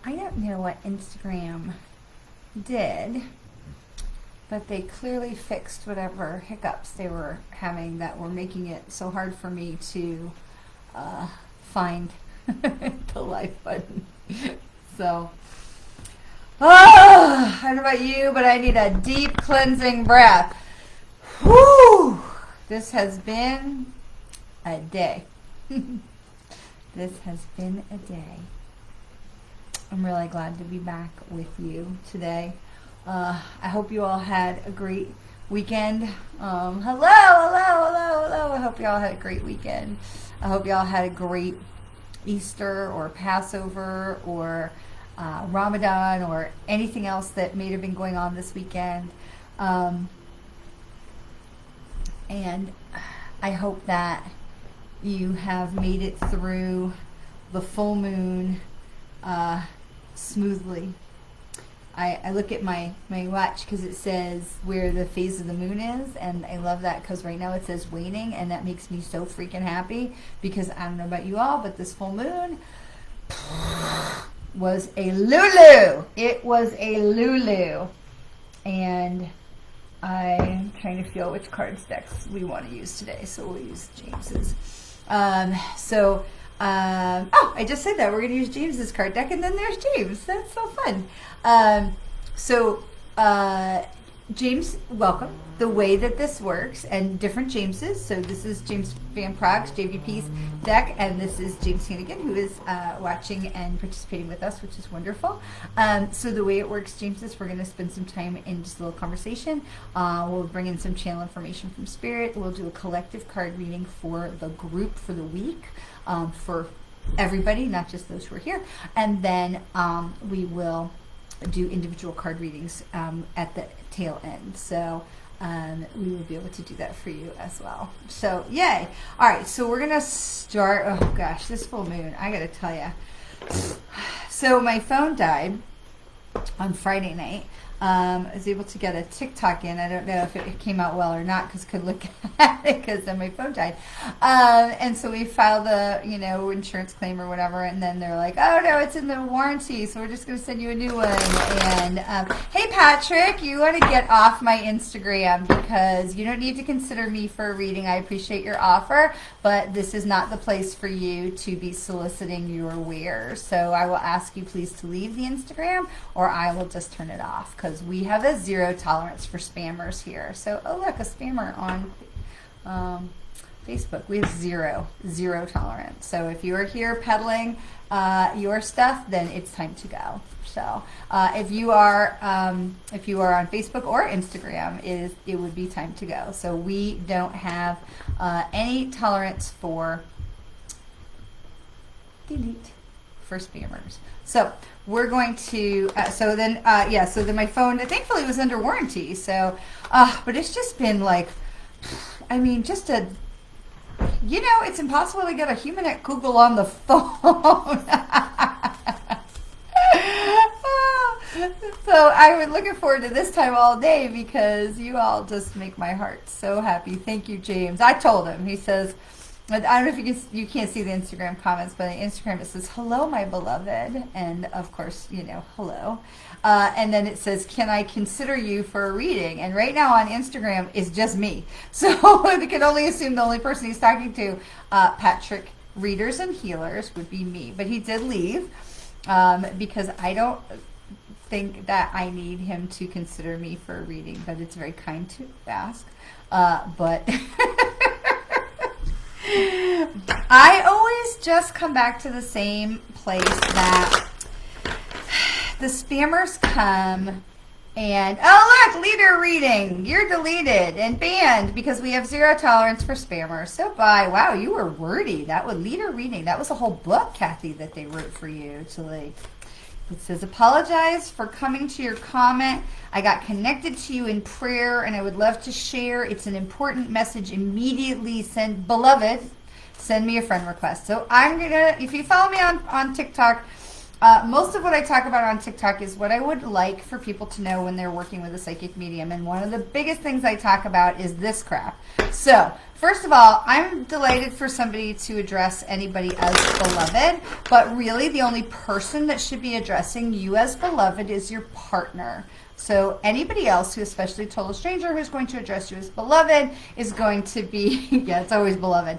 I don't know what Instagram did, but they clearly fixed whatever hiccups they were having that were making it so hard for me to find the like button. So, I don't know about you, but I need a deep cleansing breath. Whew! This has been a day. This has been a day. I'm really glad to be back with you today. I hope you all had a great weekend. Hello. I hope you all had a great weekend. I hope you all had a great Easter or Passover or Ramadan or anything else that may have been going on this weekend. And I hope that you have made it through the full moon smoothly. I look at my watch because it says where the phase of the moon is, and I love that because right now it says waning, and that makes me so freaking happy because I don't know about you all, but this full moon was a Lulu. It was a Lulu. And I'm trying to feel which card decks we want to use today, so we'll use James's. I just said that. We're going to use James's card deck, and then there's James. That's so fun. James, welcome. The way that this works, and different Jameses. So this is James Van Prague's, JVP's deck, and this is James Hannigan, who is watching and participating with us, which is wonderful. So the way it works, James, is we're going to spend some time in just a little conversation. We'll bring in some channel information from Spirit. We'll do a collective card reading for the group for the week, for everybody, not just those who are here. And then we will do individual card readings at the tail end. So we will be able to do that for you as well. So yay. All right, so we're gonna start. Oh gosh, this full moon, I gotta tell you. So my phone died on Friday night. I was able to get a TikTok in. I don't know if it came out well or not because I could look at it because then my phone died. And so we filed the, insurance claim or whatever. And then they're like, oh, no, it's in the warranty. So we're just going to send you a new one. And hey, Patrick, you want to get off my Instagram because you don't need to consider me for a reading. I appreciate your offer, but this is not the place for you to be soliciting your wares. So I will ask you please to leave the Instagram or I will just turn it off because we have a zero tolerance for spammers here. So, oh look, a spammer on Facebook. We have zero tolerance. So if you are here peddling your stuff, then it's time to go. So if you are on Facebook or Instagram, it would be time to go. So we don't have any tolerance for delete for spammers. So we're going to, so then my phone, thankfully, was under warranty. So, but it's just been like, it's impossible to get a human at Google on the phone. So I'm looking forward to this time all day because you all just make my heart so happy. Thank you, James. I told him, he says, I don't know if you can't see the Instagram comments, but on Instagram it says, hello, my beloved. And of course, hello. And then it says, can I consider you for a reading? And right now on Instagram it's just me. So I can only assume the only person he's talking to, Patrick, Readers and Healers, would be me. But he did leave because I don't think that I need him to consider me for a reading, but it's very kind to ask. But I always just come back to the same place that the spammers come and, oh look, leader reading, you're deleted and banned because we have zero tolerance for spammers. So bye. Wow, you were wordy. That was leader reading. That was a whole book, Kathy, that they wrote for you to like. It says, apologize for coming to your comment. I got connected to you in prayer and I would love to share. It's an important message. Immediately send, beloved, send me a friend request. So I'm going to, if you follow me on TikTok, Most of what I talk about on TikTok is what I would like for people to know when they're working with a psychic medium. And one of the biggest things I talk about is this crap. So, first of all, I'm delighted for somebody to address anybody as beloved, but really the only person that should be addressing you as beloved is your partner. So anybody else, who especially a total stranger who's going to address you as beloved, is going to be, yeah, it's always beloved,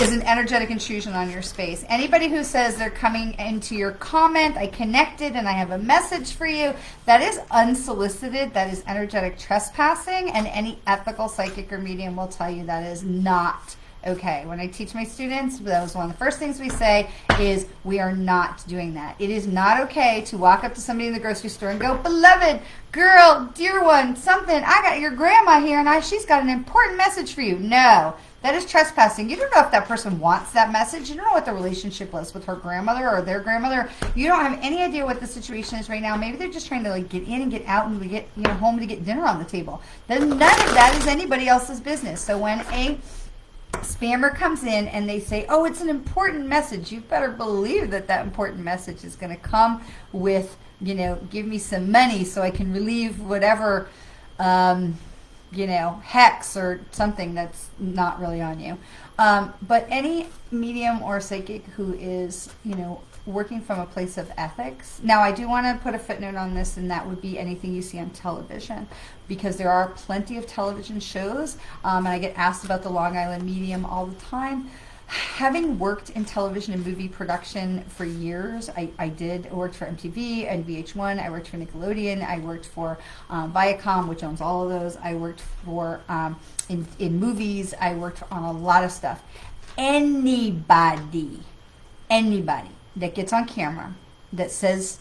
is an energetic intrusion on your space. Anybody who says they're coming into your comment, I connected and I have a message for you, that is unsolicited, that is energetic trespassing, and any ethical psychic or medium will tell you that is not okay. When I teach my students, that was one of the first things we say is we are not doing that. It is not okay to walk up to somebody in the grocery store and go, beloved, girl, dear one, something, I got your grandma here and she's got an important message for you. No, that is trespassing. You don't know if that person wants that message. You don't know what the relationship was with her grandmother or their grandmother. You don't have any idea what the situation is right now. Maybe they're just trying to like get in and get out and get home to get dinner on the table. Then none of that is anybody else's business. So when a spammer comes in and they say, oh, it's an important message, you better believe that that important message is going to come with, give me some money so I can relieve whatever, hex or something that's not really on you. But any medium or psychic who is, working from a place of ethics. Now, I do want to put a footnote on this, and that would be anything you see on television, because there are plenty of television shows, and I get asked about the Long Island medium all the time. Having worked in television and movie production for years, I worked for MTV and VH1, I worked for Nickelodeon, I worked for Viacom, which owns all of those, I worked for, in movies, I worked on a lot of stuff. Anybody that gets on camera, that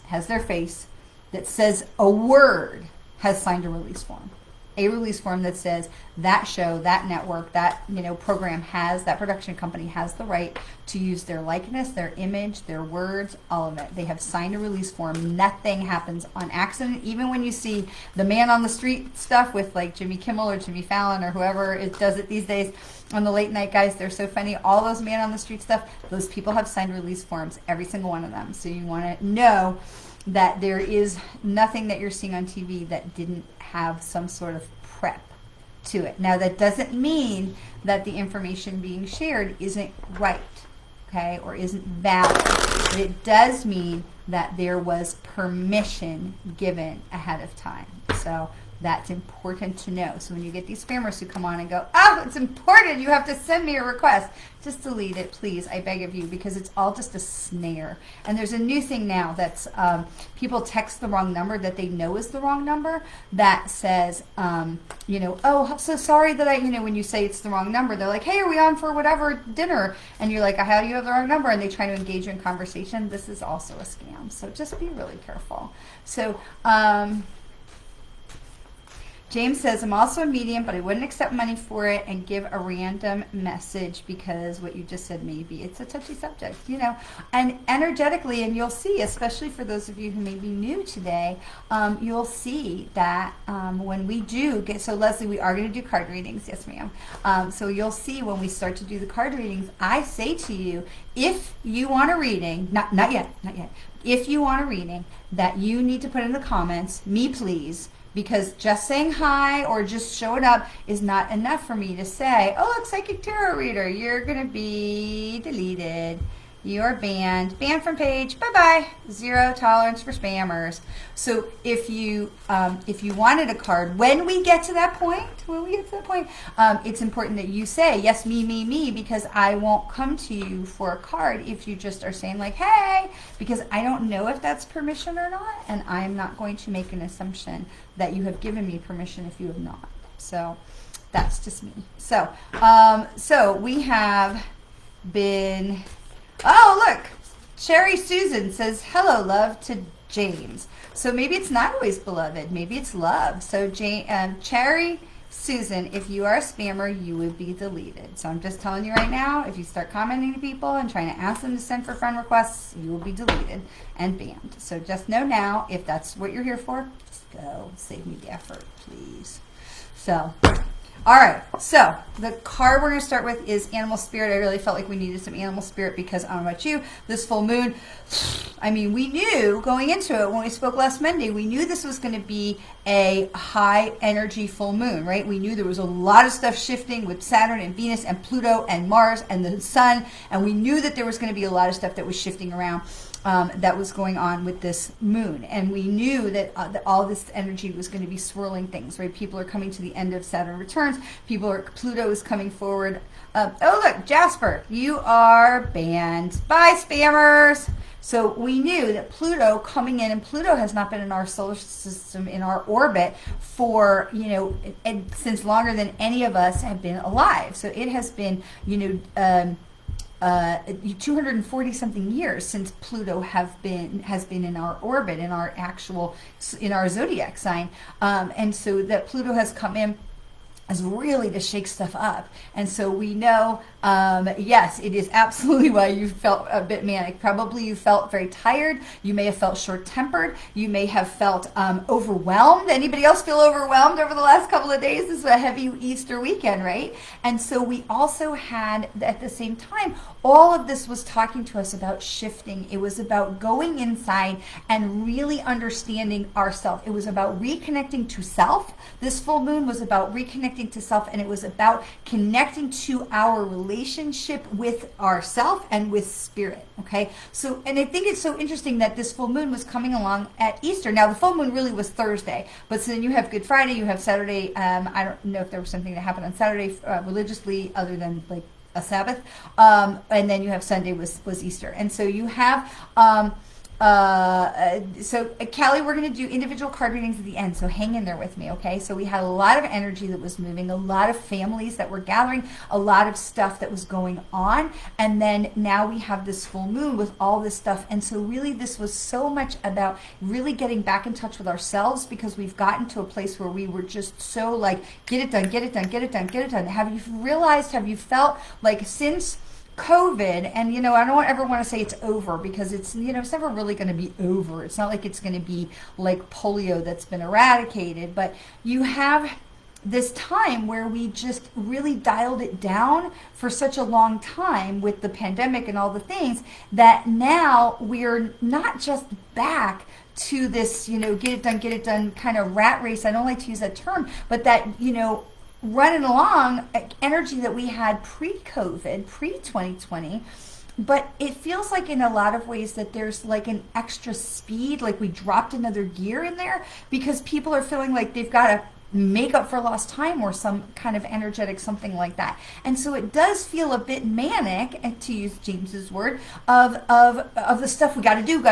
has their face, that says a word, has signed a release form. A release form that says that show, that network, that program that production company has the right to use their likeness, their image, their words, all of it. They have signed a release form. Nothing happens on accident. Even when you see the man on the street stuff with like Jimmy Kimmel or Jimmy Fallon or whoever does it these days on the late night guys, they're so funny. All those man on the street stuff, those people have signed release forms, every single one of them. So you want to know that there is nothing that you're seeing on TV that didn't have some sort of prep to it. Now, that doesn't mean that the information being shared isn't right, okay, or isn't valid. But it does mean that there was permission given ahead of time. So that's important to know. So when you get these spammers who come on and go, oh, it's important, you have to send me a request, just delete it, please, I beg of you, because it's all just a snare. And there's a new thing now that's people text the wrong number that they know is the wrong number that says, oh, I'm so sorry that when you say it's the wrong number, they're like, hey, are we on for whatever dinner? And you're like, how do you have the wrong number? And they try to engage you in conversation. This is also a scam. So just be really careful. So, James says, I'm also a medium, but I wouldn't accept money for it and give a random message because what you just said, maybe it's a touchy subject, and energetically, and you'll see, especially for those of you who may be new today, you'll see that when we do get, so Leslie, we are going to do card readings. Yes, ma'am. So you'll see when we start to do the card readings, I say to you, if you want a reading, not yet, if you want a reading, that you need to put in the comments, me please, because just saying hi or just showing up is not enough for me to say, oh, look, psychic tarot reader, you're going to be deleted. You're banned from page. Bye-bye. 0 tolerance for spammers. So if you wanted a card, when we get to that point, it's important that you say, yes, me, because I won't come to you for a card if you just are saying like, hey, because I don't know if that's permission or not, and I'm not going to make an assumption that you have given me permission if you have not. So that's just me. So, so we have been... Oh, look, Cherry Susan says, hello, love, to James. So maybe it's not always beloved. Maybe it's love. So Cherry Susan, if you are a spammer, you would be deleted. So I'm just telling you right now, if you start commenting to people and trying to ask them to send for friend requests, you will be deleted and banned. So just know now, if that's what you're here for, go. Save me the effort, please. So, all right. So the card we're going to start with is Animal Spirit. I really felt like we needed some Animal Spirit because I don't know about you, this full moon, I mean, we knew going into it when we spoke last Monday, we knew this was going to be a high energy full moon, right? We knew there was a lot of stuff shifting with Saturn and Venus and Pluto and Mars and the sun. And we knew that there was going to be a lot of stuff that was shifting around. That was going on with this moon, and we knew that all this energy was going to be swirling things, right? People are coming to the end of Saturn returns. Pluto is coming forward. Oh look, Jasper, you are banned. Bye, spammers. So we knew that Pluto coming in, and Pluto has not been in our solar system, in our orbit for, since longer than any of us have been alive. So it has been, 240 something years since Pluto has been in our orbit, in our zodiac sign, and so that Pluto has come in as really to shake stuff up. And so we know, yes, it is absolutely why you felt a bit manic. Probably you felt very tired. You may have felt short-tempered. You may have felt overwhelmed. Anybody else feel overwhelmed over the last couple of days? This is a heavy Easter weekend, right? And so we also had, at the same time, all of this was talking to us about shifting. It was about going inside and really understanding ourselves. It was about reconnecting to self. This full moon was about reconnecting to self, and it was about connecting to our relationship with ourself and with spirit. Okay, so, and I think it's so interesting that this full moon was coming along at Easter. Now the full moon really was Thursday, but so then you have Good Friday, you have Saturday. I don't know if there was something that happened on Saturday religiously other than like a Sabbath, and then you have Sunday was Easter, and so you have Callie, we're going to do individual card readings at the end, so hang in there with me, okay? So we had a lot of energy that was moving, a lot of families that were gathering, a lot of stuff that was going on, and then now we have this full moon with all this stuff, and so really this was so much about really getting back in touch with ourselves, because we've gotten to a place where we were just so like, get it done, get it done, get it done, get it done. Have you felt like since COVID, and I don't ever want to say it's over, because it's it's never really going to be over. It's not like it's going to be like polio that's been eradicated, but you have this time where we just really dialed it down for such a long time with the pandemic and all the things, that now we're not just back to this get it done kind of rat race. I don't like to use that term, but that running along energy that we had pre-COVID, pre-2020, but it feels like in a lot of ways that there's like an extra speed, like we dropped another gear in there, because people are feeling like they've got to make up for lost time or some kind of energetic something like that. And so it does feel a bit manic, to use James's word, of the stuff we got to do.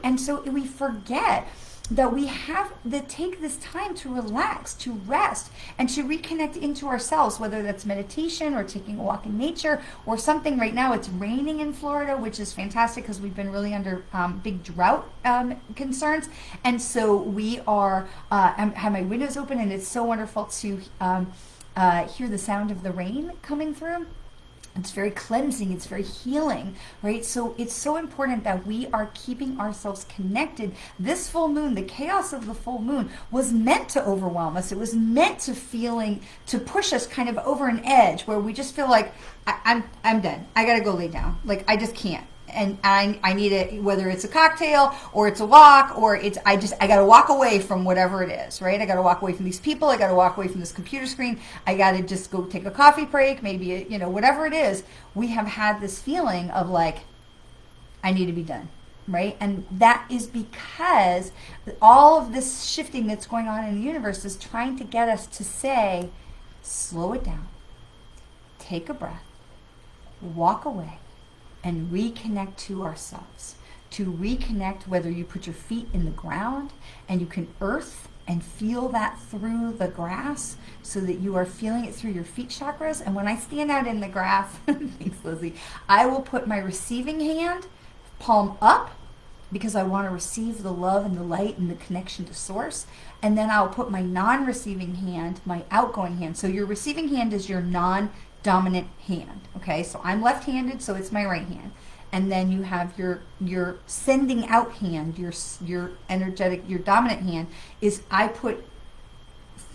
And so we forget that we have to take this time to relax, to rest, and to reconnect into ourselves, whether that's meditation or taking a walk in nature or something. Right now it's raining in Florida, which is fantastic because we've been really under big drought concerns. And so we are, have my windows open, and it's so wonderful to hear the sound of the rain coming through. It's very cleansing. It's very healing, right? So it's so important that we are keeping ourselves connected. This full moon, the chaos of the full moon, was meant to overwhelm us. It was meant to push us kind of over an edge where we just feel like, I'm done. I got to go lay down. Like, I just can't. And I need it, whether it's a cocktail or it's a walk, or I got to walk away from whatever it is, right? I got to walk away from these people. I got to walk away from this computer screen. I got to just go take a coffee break, maybe, whatever it is. We have had this feeling of like, I need to be done, right? And that is because all of this shifting that's going on in the universe is trying to get us to say, slow it down, take a breath, walk away, and reconnect to ourselves. To reconnect, whether you put your feet in the ground and you can earth and feel that through the grass, so that you are feeling it through your feet chakras. And when I stand out in the grass, thanks Lizzie, I will put my receiving hand, palm up, because I want to receive the love and the light and the connection to source. And then I'll put my non-receiving hand, my outgoing hand. So your receiving hand is your non-dominant hand, okay? So I'm left-handed, so it's my right hand. and then you have your sending out hand, your energetic, your dominant hand is I put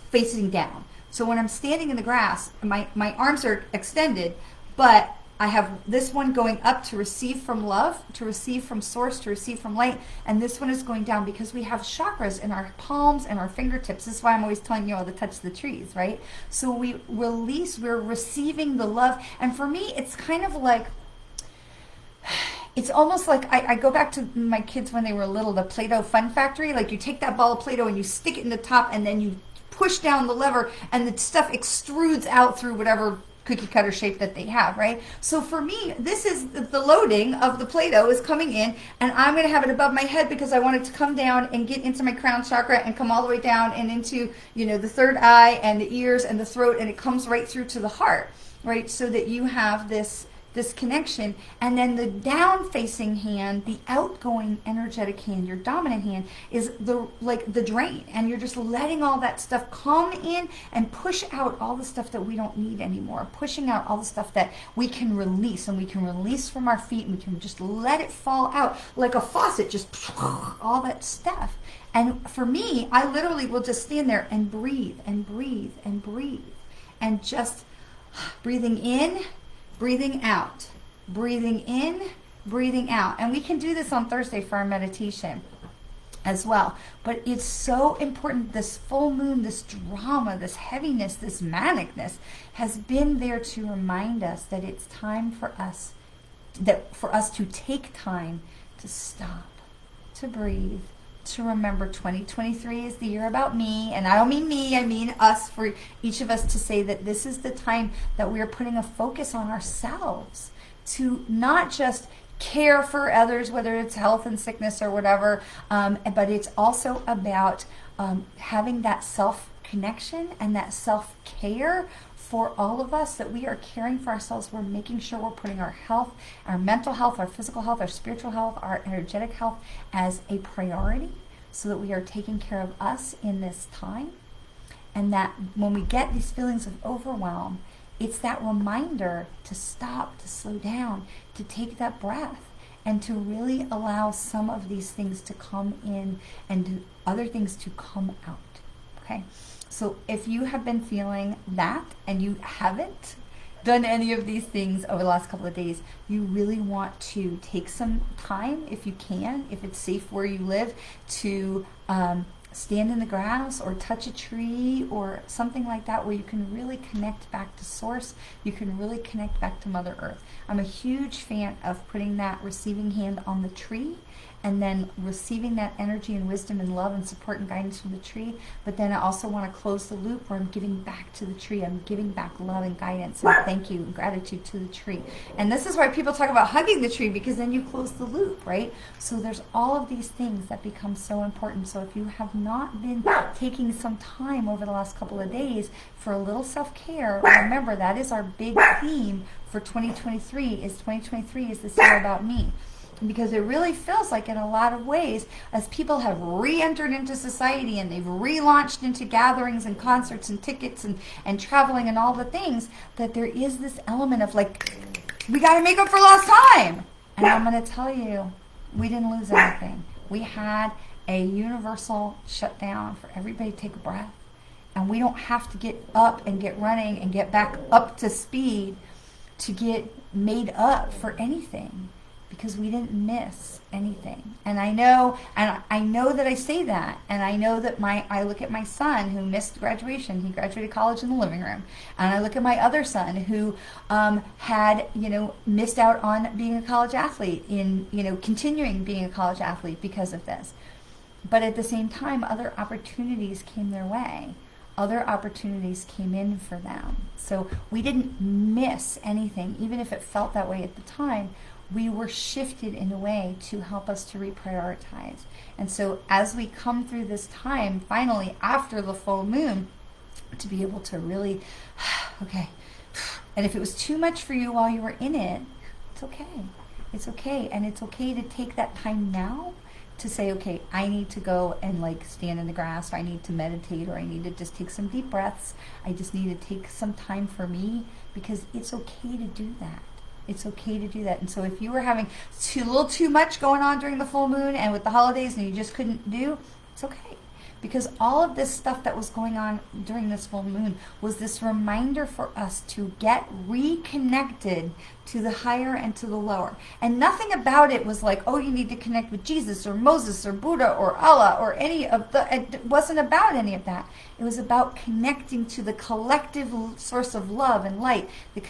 facing down. So when I'm standing in the grass, my arms are extended, but I have this one going up to receive from love, to receive from source, to receive from light, and this one is going down because we have chakras in our palms and our fingertips. This is why I'm always telling you all to touch the trees, right? So we release, we're receiving the love, and for me, it's kind of like, it's almost like I go back to my kids when they were little, the Play-Doh Fun Factory. Like you take that ball of Play-Doh and you stick it in the top, and then you push down the lever, and the stuff extrudes out through whatever cookie cutter shape that they have, right? So for me, this is the loading of the Play-Doh is coming in, and I'm going to have it above my head because I want it to come down and get into my crown chakra and come all the way down and into, the third eye and the ears and the throat, and it comes right through to the heart, right? So that you have this connection. And then the down facing hand, the outgoing energetic hand, your dominant hand, is the drain, and you're just letting all that stuff come in and push out all the stuff that we don't need anymore, pushing out all the stuff that we can release, and we can release from our feet, and we can just let it fall out like a faucet, just all that stuff. And for me, I literally will just stand there and breathe and breathe and breathe, and just breathing in, breathing out, breathing in, breathing out. And we can do this on Thursday for our meditation as well. But it's so important. This full moon, this drama, this heaviness, this manicness has been there to remind us that it's time for us to take time to stop, to breathe, to remember 2023 is the year about me. And I don't mean me, I mean us, for each of us to say that this is the time that we are putting a focus on ourselves, to not just care for others, whether it's health and sickness or whatever, but it's also about having that self-connection and that self-care for all of us, that we are caring for ourselves. We're making sure we're putting our health, our mental health, our physical health, our spiritual health, our energetic health as a priority, so that we are taking care of us in this time. And that when we get these feelings of overwhelm, it's that reminder to stop, to slow down, to take that breath, and to really allow some of these things to come in and other things to come out. Okay? So if you have been feeling that and you haven't done any of these things over the last couple of days, you really want to take some time, if you can, if it's safe where you live, to stand in the grass or touch a tree or something like that, where you can really connect back to source. You can really connect back to Mother Earth. I'm a huge fan of putting that receiving hand on the tree, and then receiving that energy and wisdom and love and support and guidance from the tree. But then I also want to close the loop where I'm giving back to the tree. I'm giving back love and guidance and thank you and gratitude to the tree. And this is why people talk about hugging the tree, because then you close the loop, right? So there's all of these things that become so important. So if you have not been taking some time over the last couple of days for a little self-care, remember that is our big theme for 2023, is 2023 is this year about me. Because it really feels like, in a lot of ways, as people have re-entered into society and they've relaunched into gatherings and concerts and tickets and traveling and all the things, that there is this element of like, we got to make up for lost time. And I'm going to tell you, we didn't lose anything. We had a universal shutdown for everybody to take a breath. And we don't have to get up and get running and get back up to speed to get made up for anything, because we didn't miss anything. And I know that I say that, and I know that I look at my son who missed graduation. He graduated college in the living room. And I look at my other son who had, missed out on being a college athlete, in, continuing being a college athlete because of this. But at the same time, other opportunities came their way. Other opportunities came in for them. So we didn't miss anything, even if it felt that way at the time. We were shifted in a way to help us to reprioritize. And so as we come through this time, finally, after the full moon, to be able to really, okay. And if it was too much for you while you were in it, it's okay. It's okay. And it's okay to take that time now to say, okay, I need to go and stand in the grass, or I need to meditate, or I need to just take some deep breaths. I just need to take some time for me, because it's okay to do that. It's okay to do that. And so if you were having a little too much going on during the full moon and with the holidays and you just couldn't do, it's okay. Because all of this stuff that was going on during this full moon was this reminder for us to get reconnected to the higher and to the lower. And nothing about it was like, oh, you need to connect with Jesus or Moses or Buddha or Allah or any of the, it wasn't about any of that. It was about connecting to the collective source of love and light, the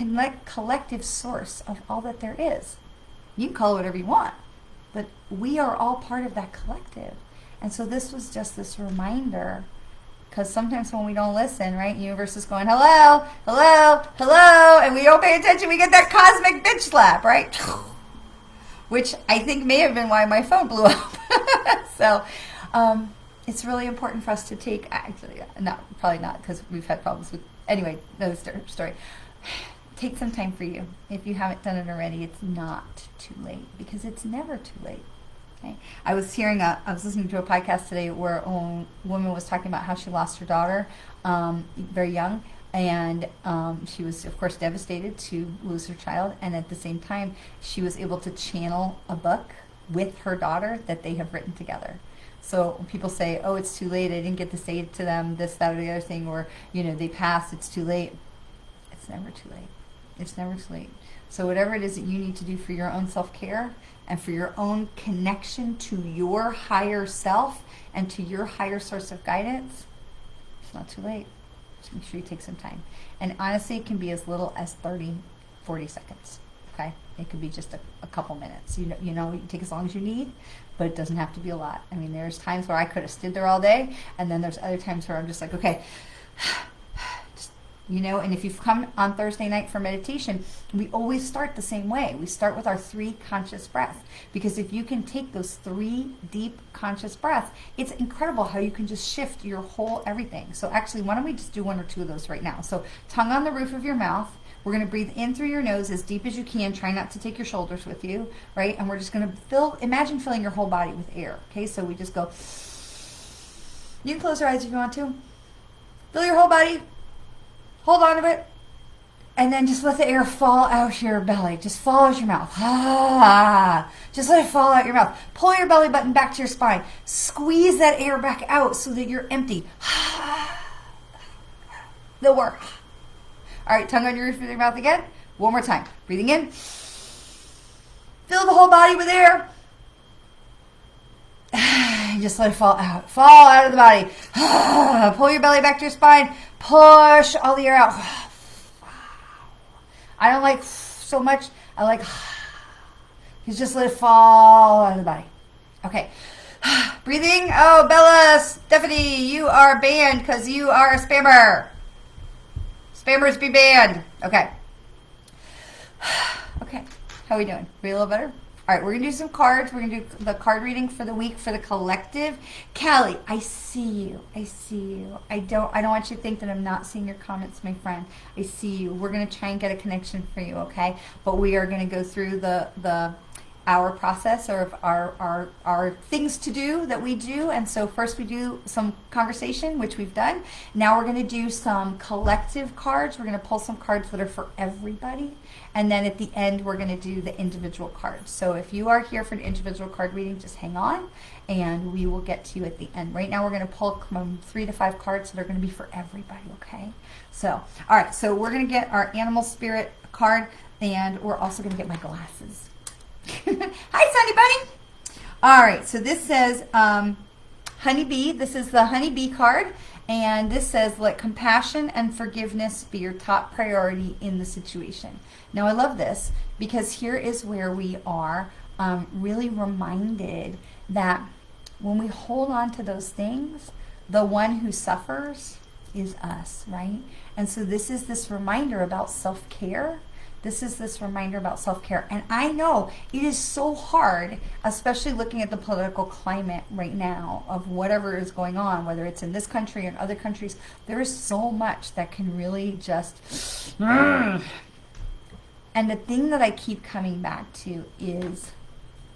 collective source of all that there is. You can call it whatever you want, but we are all part of that collective. And so this was just this reminder, because sometimes when we don't listen, right, universe is going, hello, hello, hello, and we don't pay attention, we get that cosmic bitch slap, right? Which I think may have been why my phone blew up. So it's really important for us to take, actually, probably not, because we've had problems with, anyway, another story. Take some time for you. If you haven't done it already, it's not too late, because it's never too late. Okay. I was listening to a podcast today where a woman was talking about how she lost her daughter very young, and she was, of course, devastated to lose her child, and at the same time, she was able to channel a book with her daughter that they have written together. So when people say, oh, it's too late, I didn't get to say it to them, this, that, or the other thing, or, they passed, it's too late. It's never too late. It's never too late. So whatever it is that you need to do for your own self-care and for your own connection to your higher self and to your higher source of guidance, it's not too late. Just make sure you take some time. And honestly, it can be as little as 30, 40 seconds. Okay? It could be just a couple minutes. You can take as long as you need, but it doesn't have to be a lot. I mean, there's times where I could have stood there all day, and then there's other times where I'm just like, okay, and if you've come on Thursday night for meditation, we always start the same way. We start with our 3 conscious breaths, because if you can take those 3 deep conscious breaths, it's incredible how you can just shift your whole everything. So actually, why don't we just do 1 or 2 of those right now? So tongue on the roof of your mouth. We're going to breathe in through your nose as deep as you can. Try not to take your shoulders with you, right? And we're just going to imagine filling your whole body with air. Okay, so we just go. You can close your eyes if you want to. Fill your whole body. Hold on to it, and then just let the air fall out your belly. Just fall out your mouth. Just let it fall out your mouth. Pull your belly button back to your spine. Squeeze that air back out so that you're empty. They'll work. All right, tongue on your roof of your mouth again. One more time. Breathing in. Fill the whole body with air. Just let it fall out. Fall out of the body. Pull your belly back to your spine. Push all the air out. I don't like so much. I like you just let it fall out of the body. Okay. Breathing. Oh, Bella, Stephanie, you are banned because you are a spammer. Spammers be banned. Okay. Okay. How are we doing? We a little better? All right, we're going to do some cards. We're going to do the card reading for the week for the collective. Callie, I see you. I see you. I don't want you to think that I'm not seeing your comments, my friend. I see you. We're going to try and get a connection for you, okay? But we are going to go through our process or our things to do that we do. And so first we do some conversation, which we've done. Now we're going to do some collective cards. We're going to pull some cards that are for everybody. And then at the end, we're going to do the individual cards. So if you are here for an individual card reading, just hang on and we will get to you at the end. Right now, we're going to pull 3 to 5 cards that are going to be for everybody, okay? So, all right, so we're going to get our animal spirit card, and we're also going to get my glasses. Hi, Sunny Bunny. All right, so this says honeybee. This is the honeybee card. And this says, let compassion and forgiveness be your top priority in the situation. Now, I love this because here is where we are really reminded that when we hold on to those things, the one who suffers is us, right? And so this is this reminder about self-care. This is this reminder about self-care. And I know it is so hard, especially looking at the political climate right now of whatever is going on, whether it's in this country or in other countries. There is so much that can really just... And the thing that I keep coming back to is,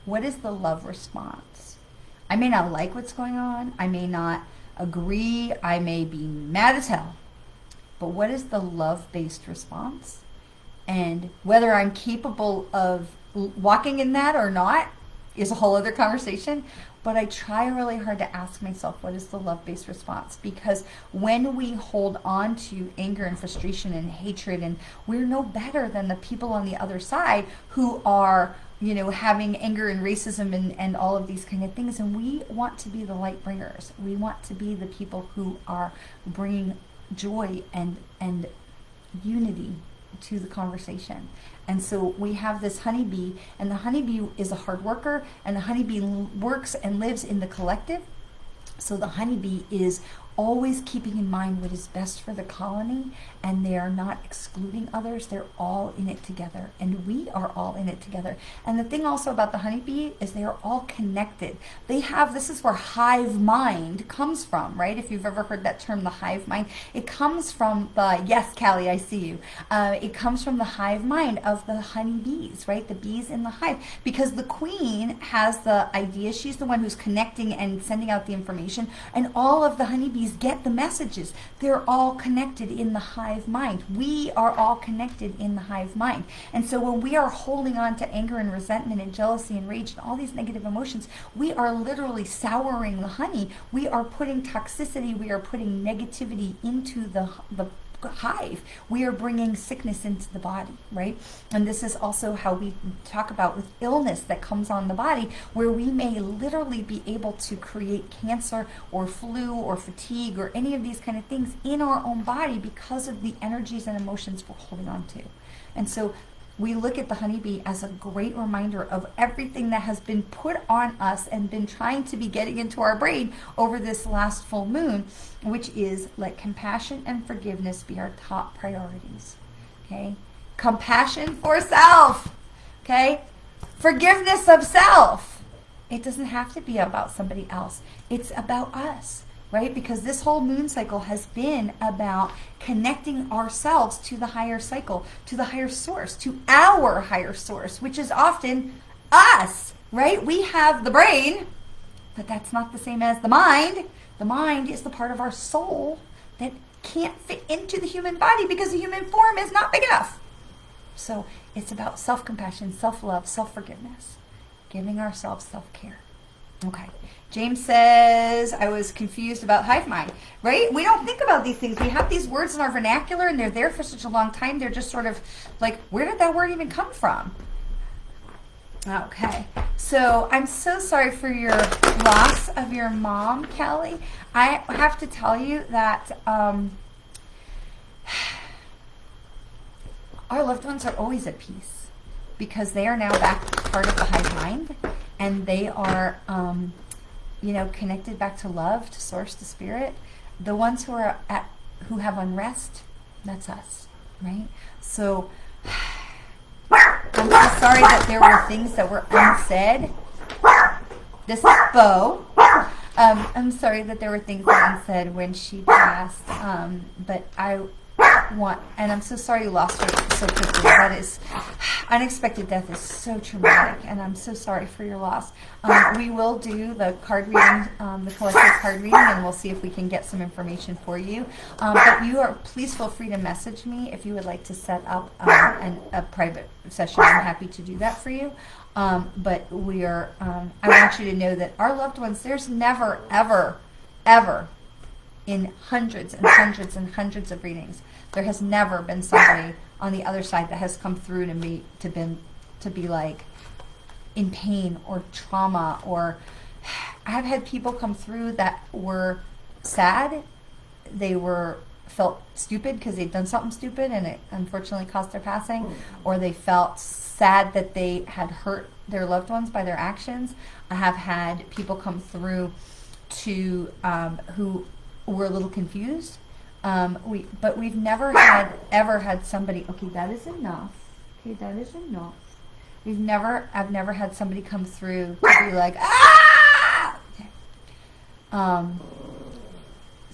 what is the love response? I may not like what's going on. I may not agree. I may be mad as hell. But what is the love-based response? And whether I'm capable of walking in that or not is a whole other conversation. But I try really hard to ask myself, what is the love-based response? Because when we hold on to anger and frustration and hatred, and we're no better than the people on the other side who are, having anger and racism and all of these kind of things. And we want to be the light bringers. We want to be the people who are bringing joy and unity to the conversation. And so we have this honeybee, and the honeybee is a hard worker, and the honeybee works and lives in the collective. So the honeybee is always keeping in mind what is best for the colony, and they are not excluding others. They're all in it together, and we are all in it together. And the thing also about the honeybee is they are all connected. This is where hive mind comes from, right? If you've ever heard that term, the hive mind, it comes from yes, Callie, I see you. It comes from the hive mind of the honeybees, right? The bees in the hive, because the queen has the idea. She's the one who's connecting and sending out the information, and all of the honeybees get the messages. They're all connected in the hive mind. We are all connected in the hive mind. And so when we are holding on to anger and resentment and jealousy and rage and all these negative emotions, we are literally souring the honey. We are putting toxicity, we are putting negativity into the hive. We are bringing sickness into the body, right? And this is also how we talk about with illness that comes on the body, where we may literally be able to create cancer or flu or fatigue or any of these kind of things in our own body because of the energies and emotions we're holding on to. And so we look at the honeybee as a great reminder of everything that has been put on us and been trying to be getting into our brain over this last full moon, which is let compassion and forgiveness be our top priorities. Okay? Compassion for self. Okay? Forgiveness of self. It doesn't have to be about somebody else. It's about us. Right? Because this whole moon cycle has been about connecting ourselves to the higher cycle, to the higher source, to our higher source, which is often us, right? We have the brain, but that's not the same as the mind. The mind is the part of our soul that can't fit into the human body because the human form is not big enough. So it's about self-compassion, self-love, self-forgiveness, giving ourselves self-care. Okay. James says, I was confused about hive mind, right? We don't think about these things. We have these words in our vernacular and they're there for such a long time. They're just sort of like, where did that word even come from? Okay. So I'm so sorry for your loss of your mom, Callie. I have to tell you that our loved ones are always at peace because they are now back part of the hive mind, and they are connected back to love, to source, to spirit. The ones who have unrest, that's us, right? So I'm so sorry that there were things that were unsaid. This is Bo. I'm sorry that there were things that were unsaid when she passed, but and I'm so sorry you lost her so quickly. That is, unexpected death is so traumatic, and I'm so sorry for your loss. We will do the card reading, the collective card reading, and we'll see if we can get some information for you. But please feel free to message me if you would like to set up a private session. I'm happy to do that for you. But I want you to know that our loved ones, there's never, ever, ever, in hundreds and hundreds and hundreds of readings, there has never been somebody on the other side that has come through to me to be like in pain or trauma, or I've had people come through that were sad. They felt stupid because they'd done something stupid and it unfortunately caused their passing, or they felt sad that they had hurt their loved ones by their actions. I have had people come through who were a little confused. But we've never ever had somebody, okay, that is enough. Okay, that is enough. I've never had somebody come through to be like, ah! Okay.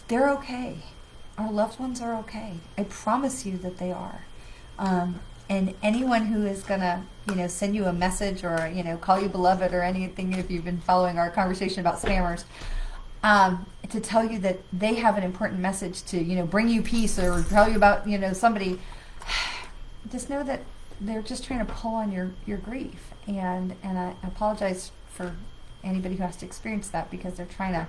They're okay. Our loved ones are okay. I promise you that they are. And anyone who is gonna, send you a message or, call you beloved or anything, if you've been following our conversation about spammers, to tell you that they have an important message to, bring you peace or tell you about, somebody, just know that they're just trying to pull on your grief. And I apologize for anybody who has to experience that, because they're trying to,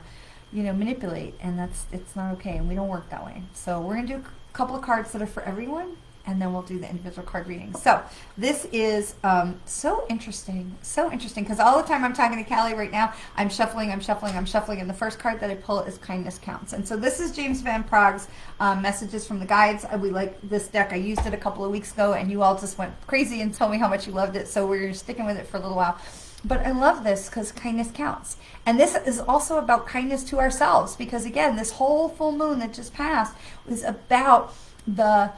manipulate, and it's not okay, and we don't work that way. So we're going to do a couple of cards that are for everyone, and then we'll do the individual card reading. So this is so interesting, because all the time I'm talking to Callie right now, I'm shuffling, and the first card that I pull is Kindness Counts. And so this is James Van Prague's Messages from the Guides. We like this deck. I used it a couple of weeks ago, and you all just went crazy and told me how much you loved it, so we're sticking with it for a little while. But I love this because kindness counts. And this is also about kindness to ourselves, because again, this whole full moon that just passed was about the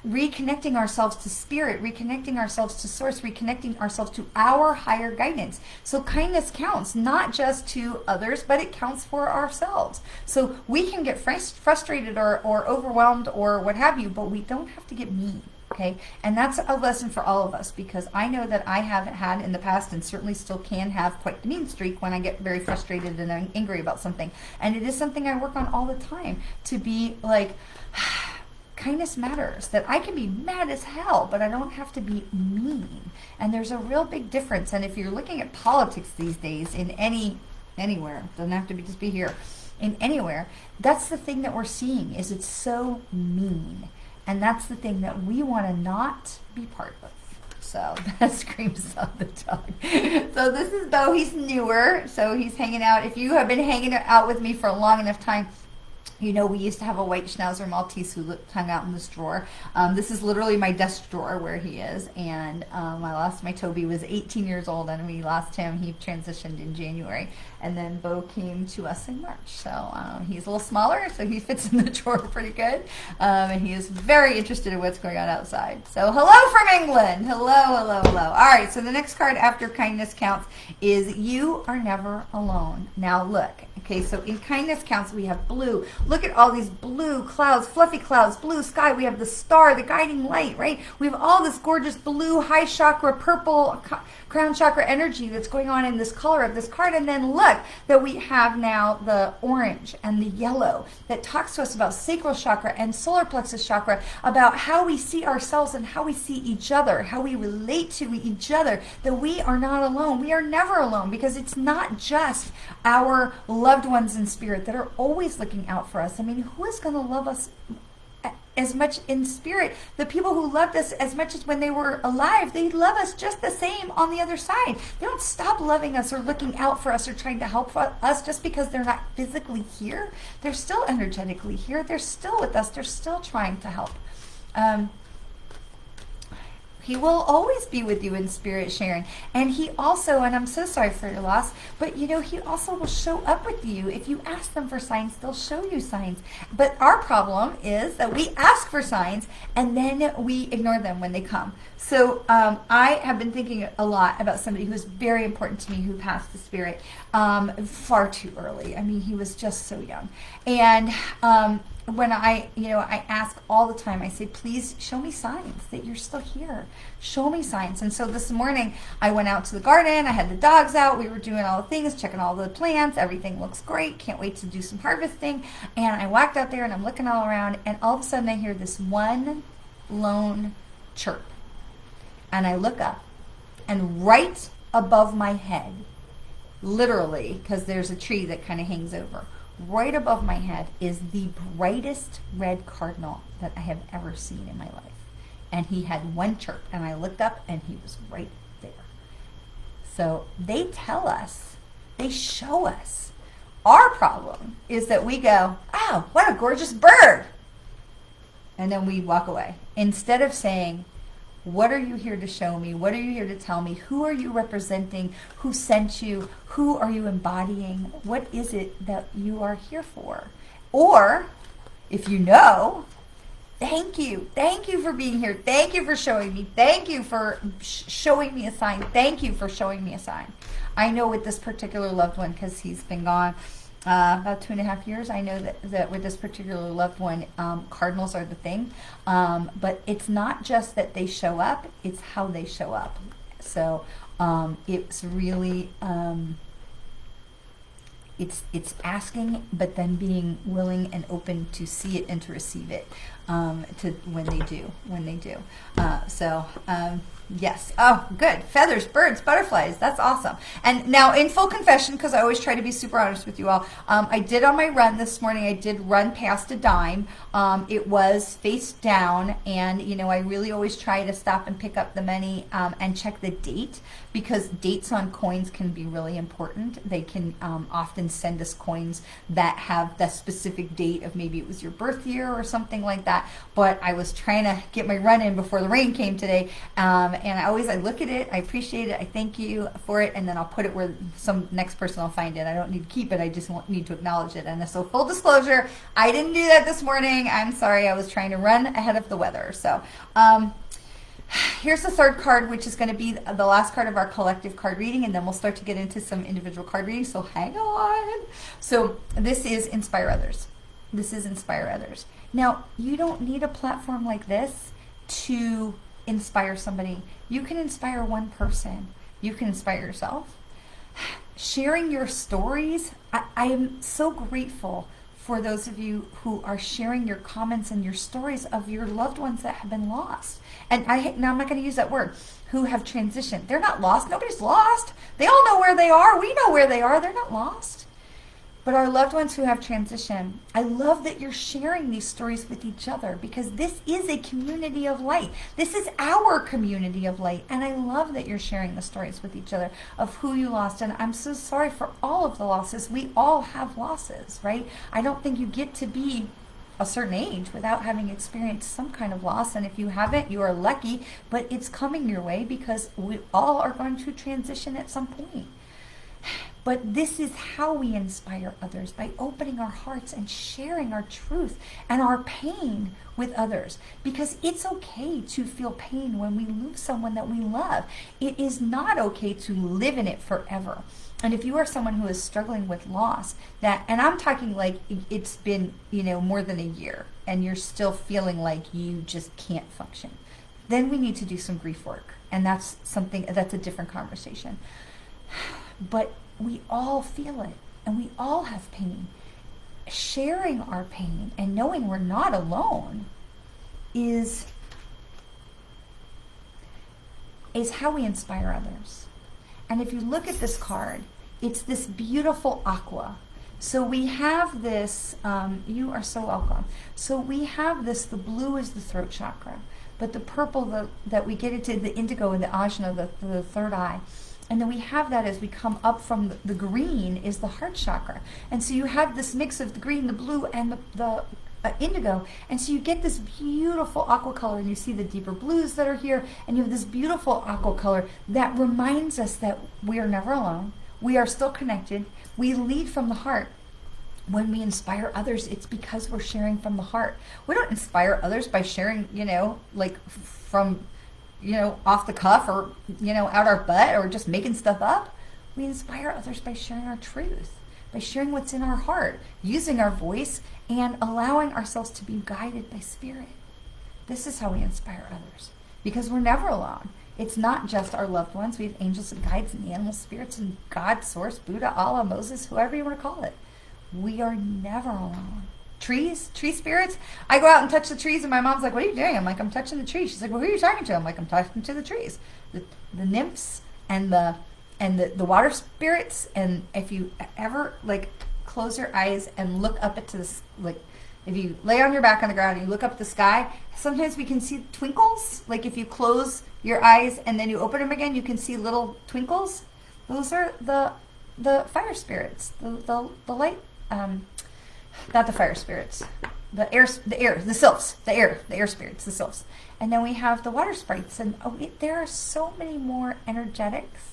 reconnecting ourselves to spirit, reconnecting ourselves to source, reconnecting ourselves to our higher guidance. So kindness counts, not just to others, but it counts for ourselves. So we can get frustrated or overwhelmed or what have you, but we don't have to get mean. Okay, and that's a lesson for all of us, because I know that I have had in the past, and certainly still can have, quite the mean streak when I get very frustrated and angry about something. And it is something I work on all the time, to be like, kindness matters, that I can be mad as hell, but I don't have to be mean. And there's a real big difference. And if you're looking at politics these days in anywhere, doesn't have to just be here, in anywhere, that's the thing that we're seeing, is it's so mean. And that's the thing that we want to not be part of. So that screams of the dog. So this is Bo. He's newer, so he's hanging out. If you have been hanging out with me for a long enough time, we used to have a white Schnauzer Maltese who hung out in this drawer. This is literally my desk drawer where he is. And I lost my Toby, was 18 years old, and we lost him. He transitioned in January. And then Bo came to us in March. So he's a little smaller, so he fits in the drawer pretty good. And he is very interested in what's going on outside. So hello from England. Hello. All right, so the next card after Kindness Counts is You Are Never Alone. Now look. Okay, so in Kindness Counts, we have blue. Look at all these blue clouds, fluffy clouds, blue sky. We have the star, the guiding light, right? We have all this gorgeous blue, high chakra, purple, crown chakra energy that's going on in this color of this card. And then look that we have now the orange and the yellow that talks to us about sacral chakra and solar plexus chakra, about how we see ourselves and how we see each other, how we relate to each other, that we are not alone. We are never alone, because it's not just our loved ones in spirit that are always looking out for us. I mean, who is going to love us as much in spirit? The people who loved us as much as when they were alive, they love us just the same on the other side. They don't stop loving us or looking out for us or trying to help us just because they're not physically here. They're still energetically here. They're still with us. They're still trying to help. He will always be with you in spirit, Sharon. And he also, and I'm so sorry for your loss, but he also will show up with you. If you ask them for signs, they'll show you signs. But our problem is that we ask for signs and then we ignore them when they come. So I have been thinking a lot about somebody who's very important to me who passed to spirit far too early. I mean, he was just so young. And when I ask all the time, I say, please show me signs that you're still here. Show me signs. And so this morning I went out to the garden. I had the dogs out. We were doing all the things, checking all the plants. Everything looks great. Can't wait to do some harvesting. And I walked out there and I'm looking all around, and all of a sudden I hear this one lone chirp. And I look up, and right above my head, literally, because there's a tree that kind of hangs over, right above my head is the brightest red cardinal that I have ever seen in my life. And he had one chirp, and I looked up and he was right there. So they tell us, they show us. Our problem is that we go, oh, what a gorgeous bird. And then we walk away. Instead of saying, what are you here to show me? What are you here to tell me? Who are you representing? Who sent you? Who are you embodying? What is it that you are here for? Or, if you know, thank you. Thank you for being here. Thank you for showing me. Thank you for showing me a sign. Thank you for showing me a sign. I know with this particular loved one, because he's been gone about 2.5 years, I know that with this particular loved one, cardinals are the thing. But it's not just that they show up, it's how they show up. So it's really, it's asking, but then being willing and open to see it and to receive it. to when they do. Yes. Oh, good. Feathers, birds, butterflies. That's awesome. And now, in full confession, because I always try to be super honest with you all, I did on my run this morning, I did run past a dime. It was face down, and, I really always try to stop and pick up the money and check the date, because dates on coins can be really important. They can often send us coins that have the specific date of maybe it was your birth year or something like that. But I was trying to get my run in before the rain came today. And I look at it, I appreciate it, I thank you for it, and then I'll put it where some next person will find it. I don't need to keep it, I just need to acknowledge it. And so full disclosure, I didn't do that this morning. I'm sorry, I was trying to run ahead of the weather. So here's the third card, which is going to be the last card of our collective card reading, and then we'll start to get into some individual card readings, so hang on. So this is Inspire Others. This is Inspire Others. Now, you don't need a platform like this to inspire somebody. You can inspire one person. You can inspire yourself. Sharing your stories, I am so grateful for those of you who are sharing your comments and your stories of your loved ones that have been lost. And now I'm not going to use that word, who have transitioned. They're not lost. Nobody's lost. They all know where they are. We know where they are. They're not lost. But our loved ones who have transitioned, I love that you're sharing these stories with each other, because this is a community of light. This is our community of light. And I love that you're sharing the stories with each other of who you lost. And I'm so sorry for all of the losses. We all have losses, right? I don't think you get to be a certain age without having experienced some kind of loss. And if you haven't, you are lucky, but it's coming your way, because we all are going to transition at some point. But this is how we inspire others, by opening our hearts and sharing our truth and our pain with others. Because it's okay to feel pain when we lose someone that we love. It is not okay to live in it forever. And if you are someone who is struggling with loss, and I'm talking like it's been, more than a year, and you're still feeling like you just can't function, then we need to do some grief work. And that's a different conversation. But we all feel it, and we all have pain. Sharing our pain and knowing we're not alone is how we inspire others. And if you look at this card, it's this beautiful aqua. So we have this, you are so welcome. So we have this, the blue is the throat chakra, but the purple that we get into, the indigo and the ajna, the third eye. And then we have that as we come up from the green is the heart chakra. And so you have this mix of the green, the blue, and the indigo. And so you get this beautiful aqua color, and you see the deeper blues that are here, and you have this beautiful aqua color that reminds us that we are never alone. We are still connected. We lead from the heart. When we inspire others, it's because we're sharing from the heart. We don't inspire others by sharing, from off the cuff, or, out our butt, or just making stuff up. We inspire others by sharing our truth, by sharing what's in our heart, using our voice, and allowing ourselves to be guided by spirit. This is how we inspire others, because we're never alone. It's not just our loved ones. We have angels and guides and animal spirits and God, Source, Buddha, Allah, Moses, whoever you want to call it. We are never alone. Tree spirits. I go out and touch the trees, and my mom's like, "What are you doing?" I'm like, "I'm touching the trees." She's like, "Well, who are you talking to?" I'm like, "I'm talking to the trees, the nymphs and the water spirits." And if you ever close your eyes and look up into this, if you lay on your back on the ground and you look up at the sky, sometimes we can see twinkles. Like if you close your eyes and then you open them again, you can see little twinkles. Those are the fire spirits, the light. Not the fire spirits, the sylphs, the air spirits, the sylphs. And then we have the water sprites. And there are so many more energetics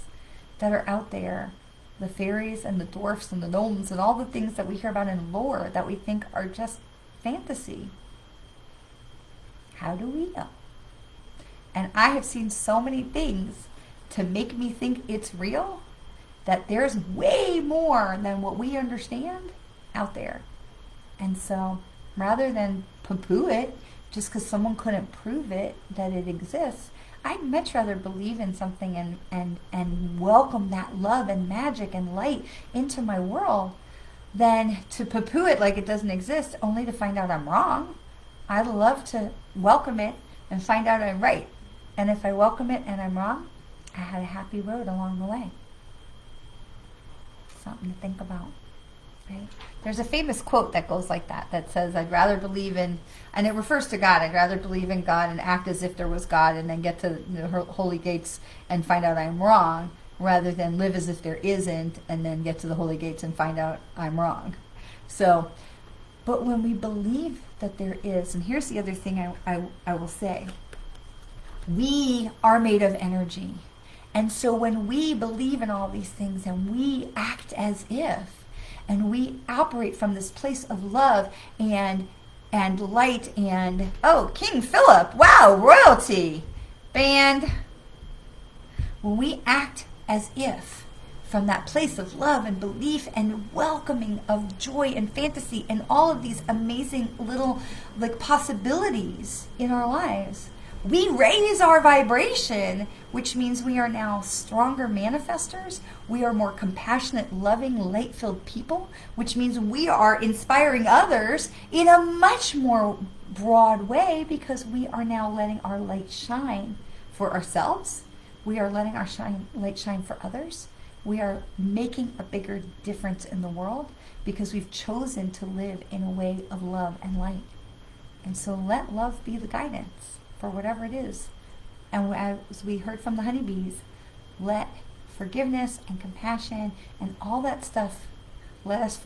that are out there. The fairies and the dwarfs and the gnomes and all the things that we hear about in lore that we think are just fantasy. How do we know? And I have seen so many things to make me think it's real, that there's way more than what we understand out there. And so rather than poo-poo it just because someone couldn't prove it, that it exists, I'd much rather believe in something and welcome that love and magic and light into my world than to poo-poo it like it doesn't exist, only to find out I'm wrong. I'd love to welcome it and find out I'm right. And if I welcome it and I'm wrong, I had a happy road along the way. Something to think about, right? There's a famous quote that goes like that says, I'd rather believe in, and it refers to God, I'd rather believe in God and act as if there was God and then get to the holy gates and find out I'm wrong, rather than live as if there isn't and then get to the holy gates and find out I'm wrong. So, but when we believe that there is, and here's the other thing I will say, we are made of energy. And so when we believe in all these things and we act as if, and we operate from this place of love and light and, oh, King Philip, wow, royalty, band. When we act as if from that place of love and belief and welcoming of joy and fantasy and all of these amazing little like possibilities in our lives, we raise our vibration, which means we are now stronger manifestors. We are more compassionate, loving, light-filled people, which means we are inspiring others in a much more broad way because we are now letting our light shine for ourselves. We are letting our light shine for others. We are making a bigger difference in the world because we've chosen to live in a way of love and light. And so let love be the guidance for whatever it is. And as we heard from the honeybees, let forgiveness and compassion and all that stuff, let us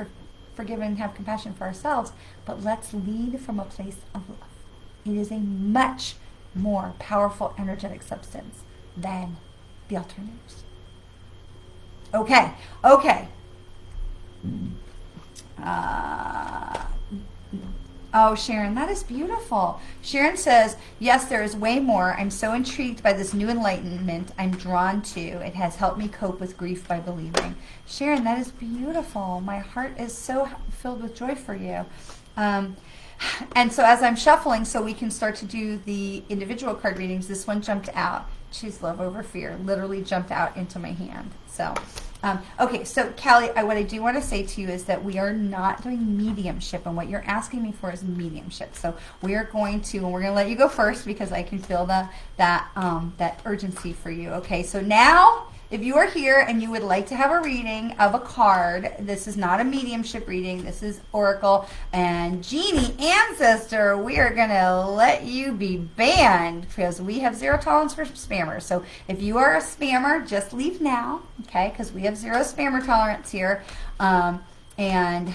forgive and have compassion for ourselves, but let's lead from a place of love. It is a much more powerful energetic substance than the alternatives. Okay. Oh, Sharon, that is beautiful. Sharon says, yes, there is way more. I'm so intrigued by this new enlightenment I'm drawn to. It has helped me cope with grief by believing. Sharon, that is beautiful. My heart is so filled with joy for you. And so as I'm shuffling so we can start to do the individual card readings, this one jumped out. Choose love over fear. Literally jumped out into my hand. So, okay, so Callie, what I do want to say to you is that we are not doing mediumship, and what you're asking me for is mediumship. So we are going to, and we're going to let you go first because I can feel that urgency for you. Okay, so now, if you are here and you would like to have a reading of a card, this is not a mediumship reading. This is Oracle and Genie Ancestor. We are going to let you be banned because we have zero tolerance for spammers. So if you are a spammer, just leave now, okay? Because we have zero spammer tolerance here. And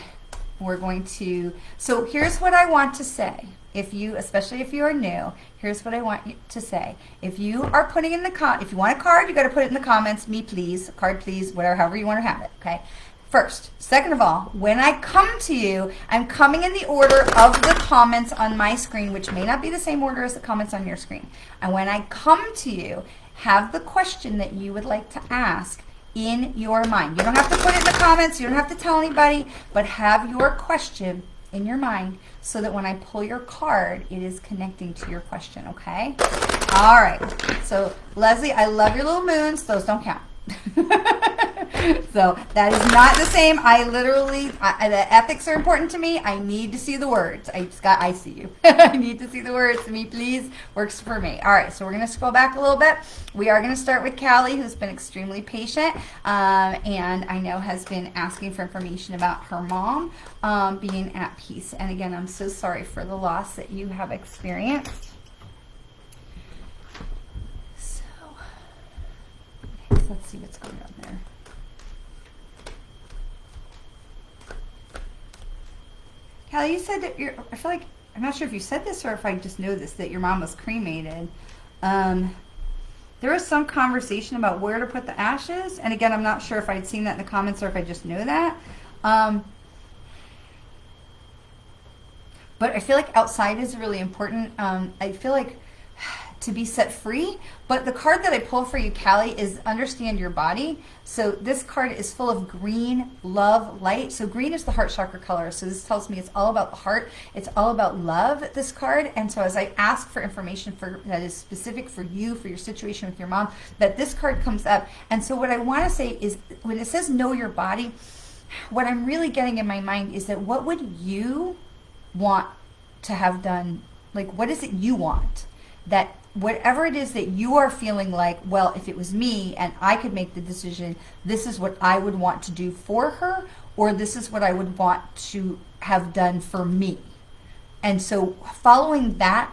we're going to, so here's what I want to say. Especially if you are new, here's what I want you to say. If you are putting in if you want a card, you got to put it in the comments. Me, please. Card, please. Whatever, however you want to have it. Okay. First. Second of all, when I come to you, I'm coming in the order of the comments on my screen, which may not be the same order as the comments on your screen. And when I come to you, have the question that you would like to ask in your mind. You don't have to put it in the comments. You don't have to tell anybody, but have your question in your mind so that when I pull your card, it is connecting to your question, okay? All right. So, Leslie, I love your little moons. Those don't count. So, that is not the same. The ethics are important to me. I need to see the words. I see you. I need to see the words. Me, please. Works for me. All right. So, we're going to scroll back a little bit. We are going to start with Callie, who's been extremely patient and I know has been asking for information about her mom being at peace. And again, I'm so sorry for the loss that you have experienced. So let's see what's going on there. Callie, you said that I feel like, I'm not sure if you said this or if I just know this, that your mom was cremated. There was some conversation about where to put the ashes. And again, I'm not sure if I'd seen that in the comments or if I just know that. But I feel like outside is really important. I feel like to be set free. But the card that I pull for you, Callie, is understand your body. So this card is full of green, love, light. So green is the heart chakra color. So this tells me it's all about the heart. It's all about love, this card. And so as I ask for information that is specific for you, for your situation with your mom, that this card comes up. And so what I want to say is when it says know your body, what I'm really getting in my mind is that what would you want to have done Like, what is it you want? That whatever it is that you are feeling like, well, if it was me and I could make the decision, this is what I would want to do for her, or this is what I would want to have done for me. And so following that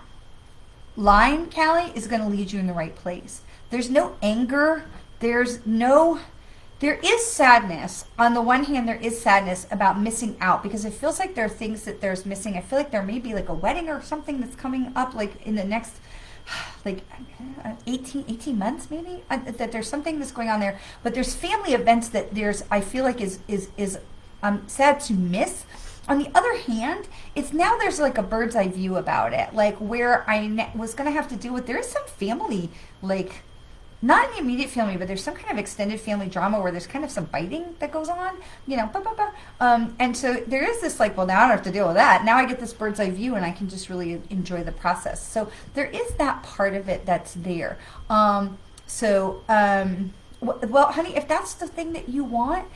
line, Callie, is going to lead you in the right place. There's no anger. There is sadness. On the one hand, there is sadness about missing out, because it feels like there are things that there's missing. I feel like there may be like a wedding or something that's coming up like in the next like 18 months maybe, that there's something that's going on there. But there's family events that I feel like is sad to miss. On the other hand, there's like a bird's eye view about it, like where I was going to have to deal with, there is some family, like not in the immediate family, but there's some kind of extended family drama where there's kind of some biting that goes on, and so there is this like, well, now I don't have to deal with that. Now I get this bird's eye view and I can just really enjoy the process. So there is that part of it that's there. Well, honey, if that's the thing that you want,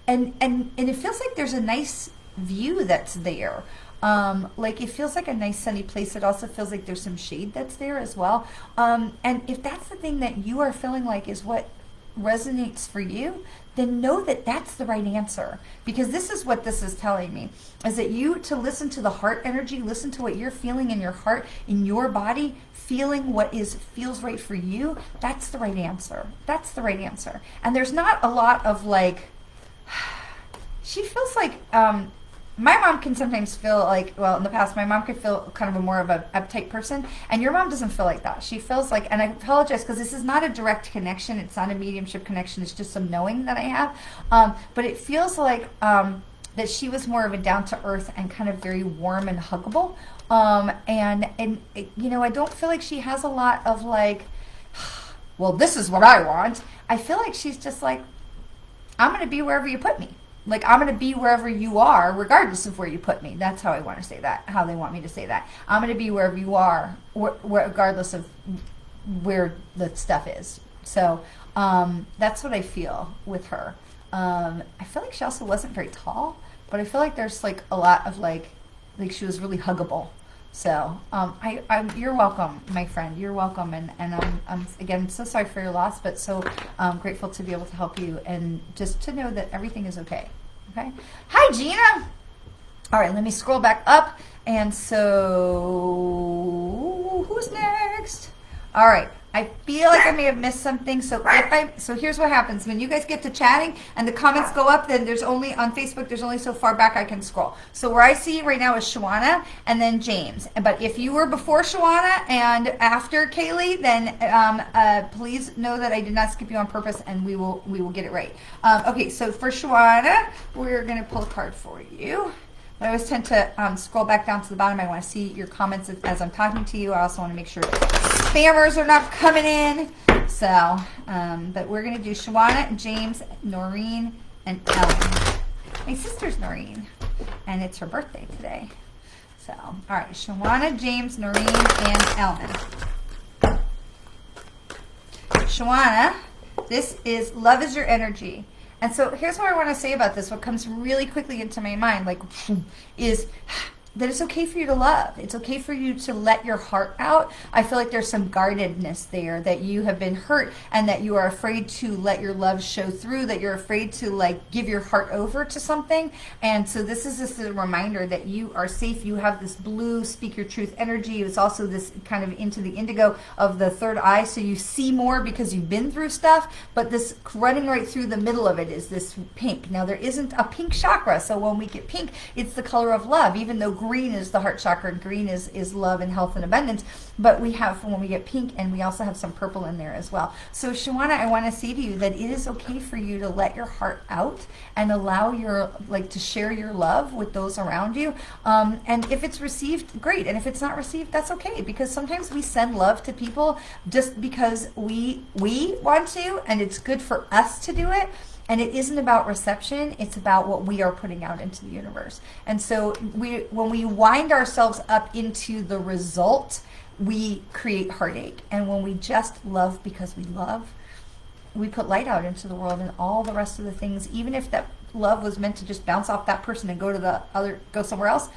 and it feels like there's a nice view that's there. Like it feels like a nice sunny place. It also feels like there's some shade that's there as well. And if that's the thing that you are feeling like is what resonates for you, then know that that's the right answer. Because this is what this is telling me, is that you to listen to the heart energy, listen to what you're feeling in your heart, in your body, feeling what feels right for you. That's the right answer. That's the right answer. And there's not a lot of like, she feels like, my mom can sometimes feel like, well, in the past, my mom could feel kind of a more of an uptight person, and your mom doesn't feel like that. She feels like, and I apologize because this is not a direct connection. It's not a mediumship connection. It's just some knowing that I have. But it feels like that she was more of a down to earth and kind of very warm and huggable. And I don't feel like she has a lot of like, well, this is what I want. I feel like she's just like, I'm going to be wherever you put me. Like, I'm going to be wherever you are, regardless of where you put me. That's how I want to say that, how they want me to say that. I'm going to be wherever you are, regardless of where the stuff is. So that's what I feel with her. I feel like she also wasn't very tall, but I feel like there's like a lot of like she was really huggable. So you're welcome, my friend. You're welcome, and I'm again so sorry for your loss, but so grateful to be able to help you, and just to know that everything is okay. Okay. Hi, Gina. All right, let me scroll back up, and so who's next? All right. I feel like I may have missed something. So here's what happens when you guys get to chatting and the comments go up. Then there's only on Facebook. There's only so far back I can scroll. So where I see right now is Shawana and then James. But if you were before Shawana and after Kaylee, then please know that I did not skip you on purpose, and we will get it right. Okay. So for Shawana, we're gonna pull a card for you. I always tend to scroll back down to the bottom. I want to see your comments as I'm talking to you. I also want to make sure spammers are not coming in. So, but we're going to do Shawana, James, Noreen, and Ellen. My sister's Noreen, and it's her birthday today. So, all right, Shawana, James, Noreen, and Ellen. Shawana, this is Love is Your Energy. And so here's what I want to say about this. What comes really quickly into my mind, is that it's okay for you to love. It's okay for you to let your heart out. I feel like there's some guardedness there, that you have been hurt and that you are afraid to let your love show through, that you're afraid to give your heart over to something. And so this is just a reminder that you are safe. You have this blue speak your truth energy. It's also this kind of into the indigo of the third eye. So you see more because you've been through stuff, but this running right through the middle of it is this pink. Now there isn't a pink chakra. So when we get pink, it's the color of love, even though green is the heart chakra and green is love and health and abundance. But we have, when we get pink, and we also have some purple in there as well. So Shawana, I want to say to you that it is okay for you to let your heart out and allow your, to share your love with those around you. And if it's received, great. And if it's not received, that's okay. Because sometimes we send love to people just because we want to, and it's good for us to do it. And it isn't about reception, it's about what we are putting out into the universe. And so when we wind ourselves up into the result, we create heartache. And when we just love because we love, we put light out into the world, and all the rest of the things, even if that love was meant to just bounce off that person and go somewhere else,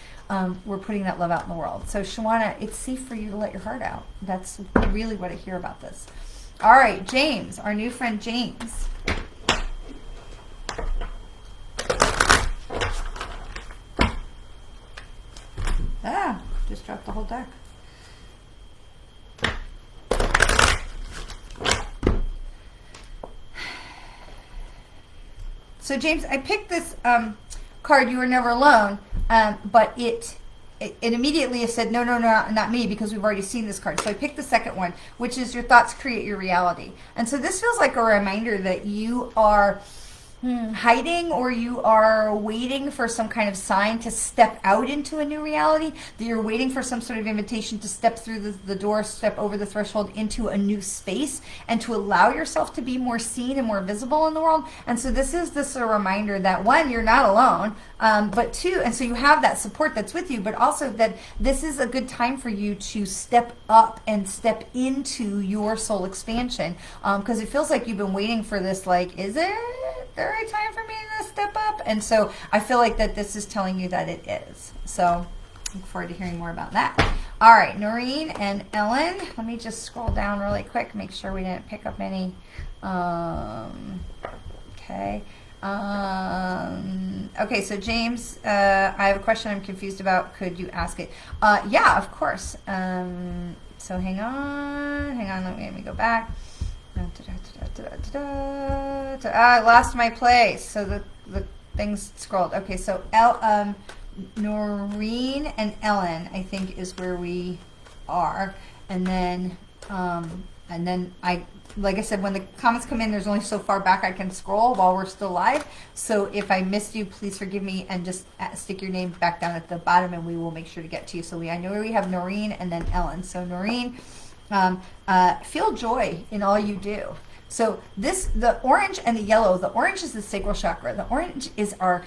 we're putting that love out in the world. So Shawana, it's safe for you to let your heart out. That's really what I hear about this. All right, James, our new friend James. Just dropped the whole deck. So James, I picked this card, You Are Never Alone, but it immediately said, no, not me, because we've already seen this card. So I picked the second one, which is Your Thoughts Create Your Reality. And so this feels like a reminder that you are hiding, or you are waiting for some kind of sign to step out into a new reality, that you're waiting for some sort of invitation to step through the door, step over the threshold into a new space, and to allow yourself to be more seen and more visible in the world. And so this is a reminder that, one, you're not alone, but two, and so you have that support that's with you, but also that this is a good time for you to step up and step into your soul expansion, because it feels like you've been waiting for this, like, is it the right time for me to step up? And so I feel like that this is telling you that it is. So look forward to hearing more about that. All right, Noreen and Ellen, let me just scroll down really quick, make sure we didn't pick up any. Okay. Okay, so James, I have a question I'm confused about. Could you ask it? Yeah, of course. So hang on, let me go back. I lost my place, so the things scrolled. Okay, so Noreen and Ellen, I think, is where we are, and then I, like I said, when the comments come in, there's only so far back I can scroll while we're still live. So if I missed you, please forgive me, and just stick your name back down at the bottom, and we will make sure to get to you. So I know we have Noreen and then Ellen. So Noreen, feel joy in all you do. So the orange and the yellow, the orange is the sacral chakra. The orange is our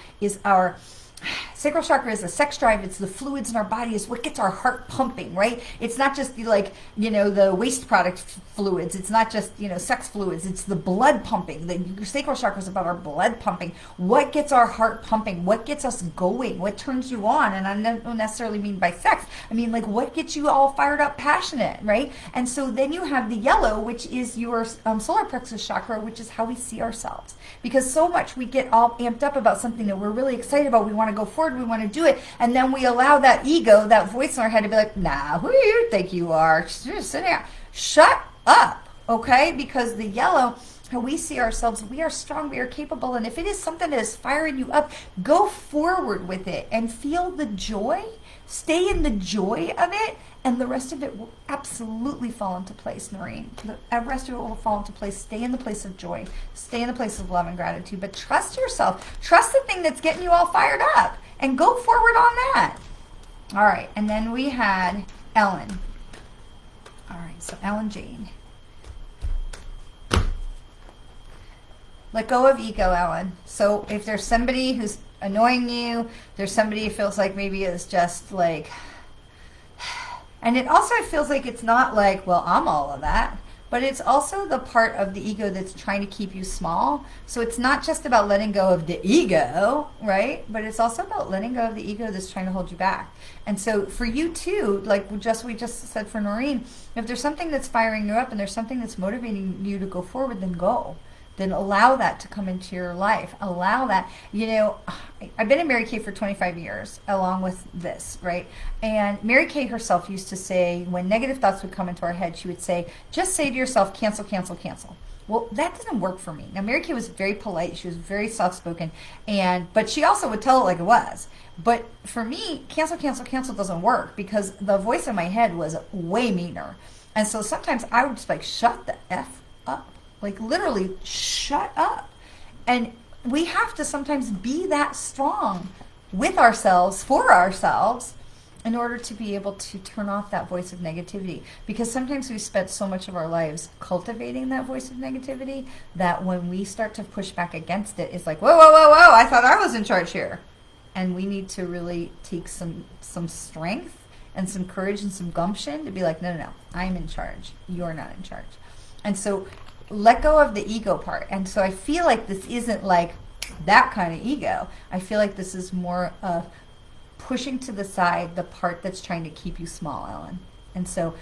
sacral chakra is the sex drive. It's the fluids in our body. It's what gets our heart pumping, right? It's not just the waste product fluids. It's not just, sex fluids. It's the blood pumping. The sacral chakra is about our blood pumping. What gets our heart pumping? What gets us going? What turns you on? And I don't necessarily mean by sex. I mean, what gets you all fired up, passionate, right? And so then you have the yellow, which is your solar plexus chakra, which is how we see ourselves. Because so much we get all amped up about something that we're really excited about. We want to go forward. We want to do it. And then we allow that ego, that voice in our head to be like, nah, who do you think you are? Just sit down. Shut up, okay? Because the yellow, how we see ourselves, we are strong, we are capable. And if it is something that is firing you up, go forward with it and feel the joy. Stay in the joy of it. And the rest of it will absolutely fall into place, Noreen. The rest of it will fall into place. Stay in the place of joy. Stay in the place of love and gratitude. But trust yourself. Trust the thing that's getting you all fired up. And go forward on that. All right. And then we had Ellen. All right. So Ellen Jane. Let go of ego, Ellen. So if there's somebody who's annoying you, there's somebody who feels like maybe it's just like... And it also feels like it's not like, well, I'm all of that, but it's also the part of the ego that's trying to keep you small. So it's not just about letting go of the ego, right? But it's also about letting go of the ego that's trying to hold you back. And so for you too, like we just said for Noreen, if there's something that's firing you up and there's something that's motivating you to go forward, then go. Then allow that to come into your life. Allow that. I've been in Mary Kay for 25 years, along with this, right? And Mary Kay herself used to say, when negative thoughts would come into our head, she would say, just say to yourself, cancel, cancel, cancel. Well, that doesn't work for me. Now, Mary Kay was very polite. She was very soft-spoken, but she also would tell it like it was. But for me, cancel, cancel, cancel doesn't work because the voice in my head was way meaner. And so sometimes I would just like, shut the F up. Like literally, shut up. And we have to sometimes be that strong with ourselves, for ourselves, in order to be able to turn off that voice of negativity. Because sometimes we spent so much of our lives cultivating that voice of negativity that when we start to push back against it, it's like, whoa, whoa, whoa, whoa, I thought I was in charge here. And we need to really take some strength and some courage and some gumption to be like, no, I'm in charge. You're not in charge. And so let go of the ego part. And so I feel like this isn't like that kind of ego. I feel like this is more of pushing to the side the part that's trying to keep you small, Ellen. And so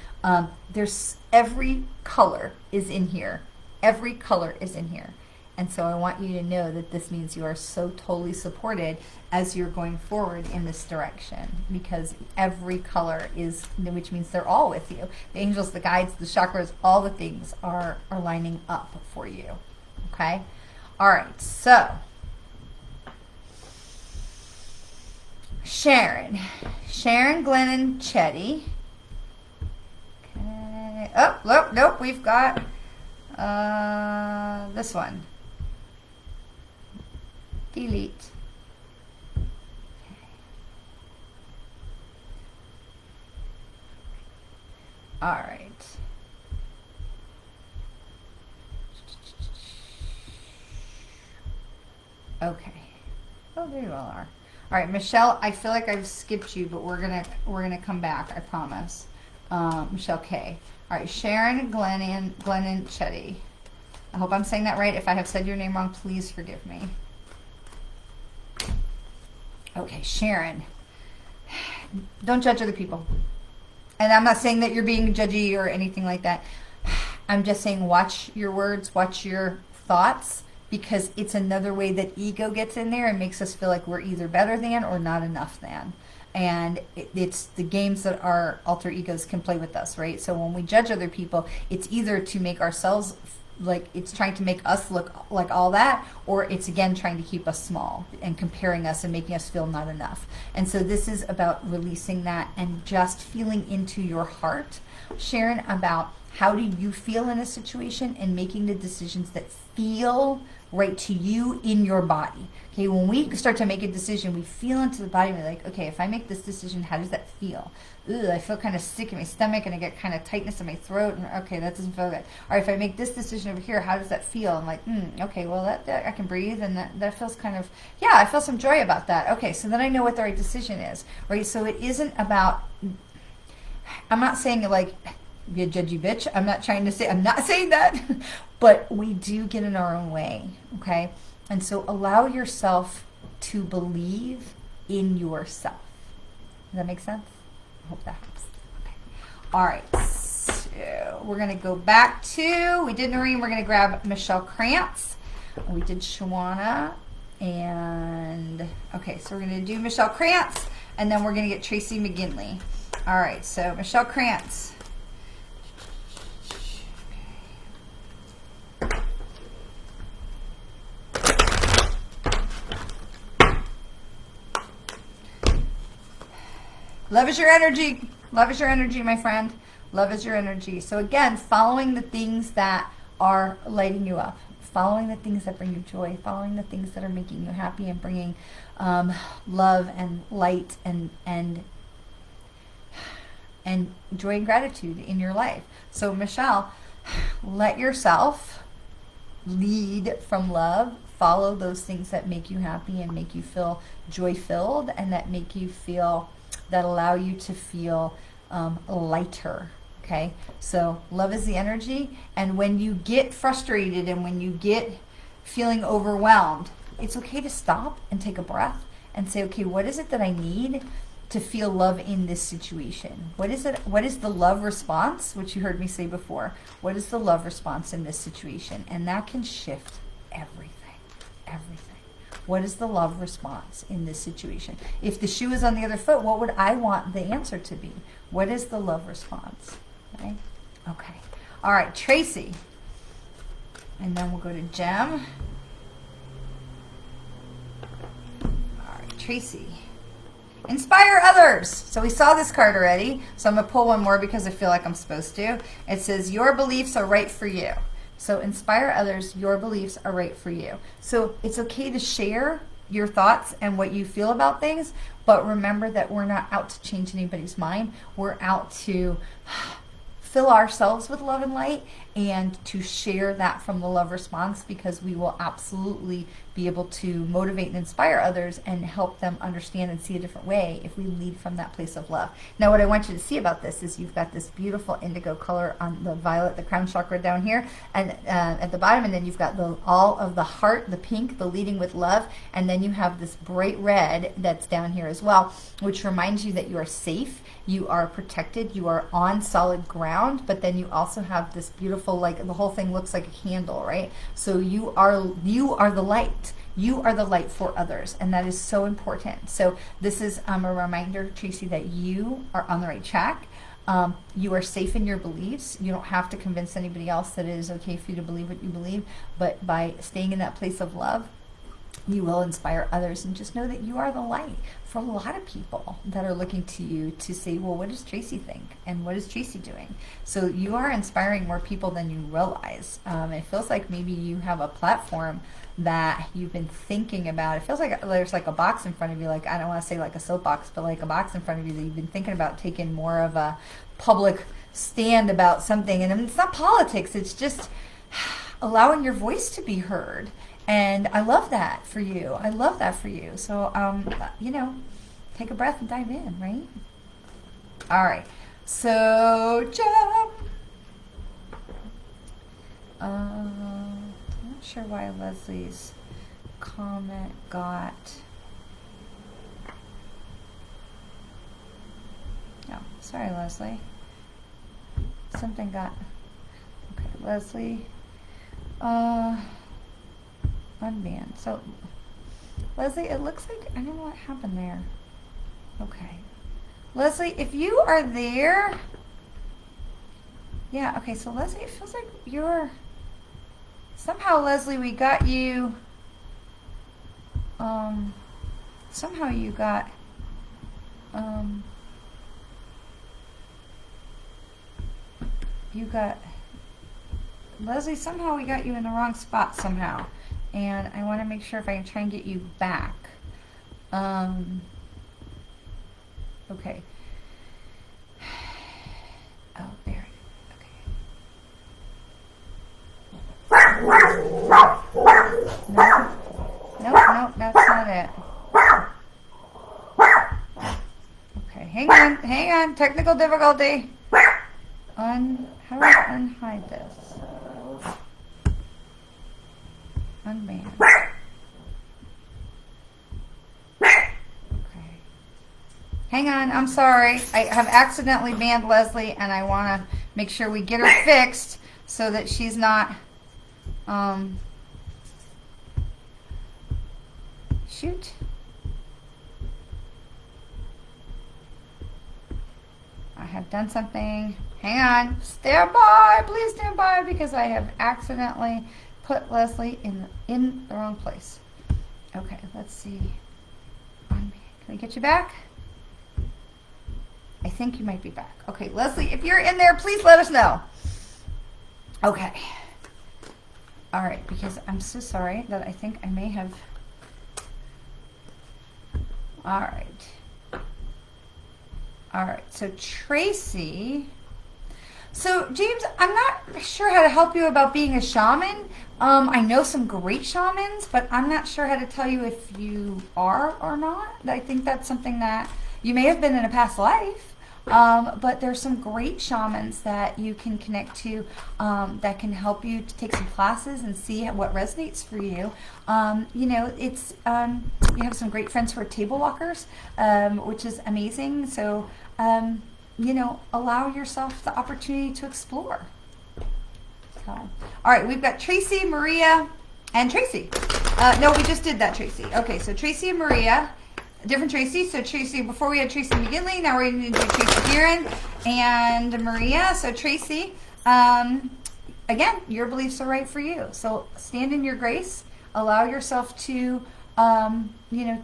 there's every color is in here. Every color is in here. And so I want you to know that this means you are so totally supported as you're going forward in this direction, because every color is, which means they're all with you. The angels, the guides, the chakras, all the things are lining up for you. Okay? All right, so Sharon, Glennon, Chetty. Okay. Oh, nope, we've got this one. Delete. All right. Okay. Oh, there you all are. All right, Michelle, I feel like I've skipped you, but we're gonna come back, I promise. Michelle K. All right, Sharon, Glennon, Chetty. I hope I'm saying that right. If I have said your name wrong, please forgive me. Okay, Sharon. Don't judge other people. And I'm not saying that you're being judgy or anything like that. I'm just saying watch your words, watch your thoughts, because it's another way that ego gets in there and makes us feel like we're either better than or not enough than. And it's the games that our alter egos can play with us, right? So when we judge other people, it's either to make ourselves, like it's trying to make us look like all that, or it's again trying to keep us small and comparing us and making us feel not enough. And so this is about releasing that and just feeling into your heart, Sharon, about how do you feel in a situation and making the decisions that feel right to you in your body. Okay, when we start to make a decision, we feel into the body, we're like, okay, if I make this decision, how does that feel? Ugh, I feel kind of sick in my stomach and I get kind of tightness in my throat, and okay, that doesn't feel good. All right, if I make this decision over here, how does that feel? I'm like, okay, well, that I can breathe, and that feels kind of, yeah, I feel some joy about that. Okay, so then I know what the right decision is, right? So it isn't about, I'm not saying like, be a judgy bitch. I'm not saying that, but we do get in our own way, okay? And so allow yourself to believe in yourself. Does that make sense? I hope that helps. Okay. All right, so we're gonna go back to, we did Noreen, we're gonna grab Michelle Krantz. We did Shawana, and okay, so we're gonna do Michelle Krantz, and then we're gonna get Tracy McGinley. All right, so Michelle Krantz. Love is your energy. Love is your energy, my friend. Love is your energy. So again, following the things that are lighting you up, following the things that bring you joy, following the things that are making you happy and bringing love and light and joy and gratitude in your life. So Michelle, let yourself lead from love. Follow those things that make you happy and make you feel joy-filled, and that make you feel, that allow you to feel lighter, okay? So love is the energy, and when you get frustrated and when you get feeling overwhelmed, it's okay to stop and take a breath and say, okay, what is it that I need to feel love in this situation? What is it? What is the love response, which you heard me say before? What is the love response in this situation? And that can shift everything. What is the love response in this situation? If the shoe is on the other foot, what would I want the answer to be? What is the love response? Okay. Okay. All right, Tracy. And then we'll go to Jem. All right, Tracy. Inspire others. So we saw this card already. So I'm going to pull one more because I feel like I'm supposed to. It says, your beliefs are right for you. So inspire others, your beliefs are right for you. So it's okay to share your thoughts and what you feel about things, but remember that we're not out to change anybody's mind. We're out to fill ourselves with love and light and to share that from the love response, because we will absolutely be able to motivate and inspire others and help them understand and see a different way if we lead from that place of love. Now, what I want you to see about this is you've got this beautiful indigo color on the violet, the crown chakra down here, and at the bottom, and then you've got all of the heart, the pink, the leading with love, and then you have this bright red that's down here as well, which reminds you that you are safe, you are protected, you are on solid ground, but then you also have this beautiful, like the whole thing looks like a candle, right? So you are the light. You are the light for others, and that is so important. So this is a reminder, Tracy, that you are on the right track. You are safe in your beliefs. You don't have to convince anybody else that it is okay for you to believe what you believe, but by staying in that place of love, you will inspire others. And just know that you are the light for a lot of people that are looking to you to say, well, what does Tracy think? And what is Tracy doing? So you are inspiring more people than you realize. It feels like maybe you have a platform that you've been thinking about. It feels like there's like a box in front of you, like, I don't want to say like a soapbox, but like a box in front of you that you've been thinking about taking more of a public stand about something. And it's not politics, it's just allowing your voice to be heard. And I love that for you. I love that for you. So, you know, take a breath and dive in, right? All right. So, jump. I'm not sure why Leslie's comment got... Oh, sorry, Leslie. Something got... Okay, Leslie... unbanned. So, Leslie, it looks like, I don't know what happened there. Okay. Leslie, if you are there, yeah, okay, so Leslie, it feels like you're, somehow, Leslie, we got you, somehow you got, Leslie, somehow we got you in the wrong spot somehow. And I want to make sure if I can try and get you back. Okay. Oh, there. Okay. No, that's not it. Okay, hang on. Technical difficulty. How do I unhide this? Unban. Okay. Hang on, I'm sorry. I have accidentally banned Leslie, and I want to make sure we get her fixed so that she's not, shoot. I have done something. Hang on. Stand by. Please stand by, because I have accidentally put Leslie in the wrong place. Okay, let's see. Can we get you back? I think you might be back. Okay, Leslie, if you're in there, please let us know. Okay. All right, because I'm so sorry that I think I may have... All right. All right, so Tracy... So, James, I'm not sure how to help you about being a shaman. I know some great shamans, but I'm not sure how to tell you if you are or not. I think that's something that you may have been in a past life, but there's some great shamans that you can connect to that can help you to take some classes and see what resonates for you. You know, it's you have some great friends who are table walkers, which is amazing. So, you know, allow yourself the opportunity to explore. So, all right, we've got Tracy, Maria, and Tracy. No, we just did that, Tracy. Okay, so Tracy and Maria, different Tracy. So Tracy, before we had Tracy McGinley, now we're going to do Tracy Guerin and Maria. So Tracy, again, your beliefs are right for you. So stand in your grace. Allow yourself to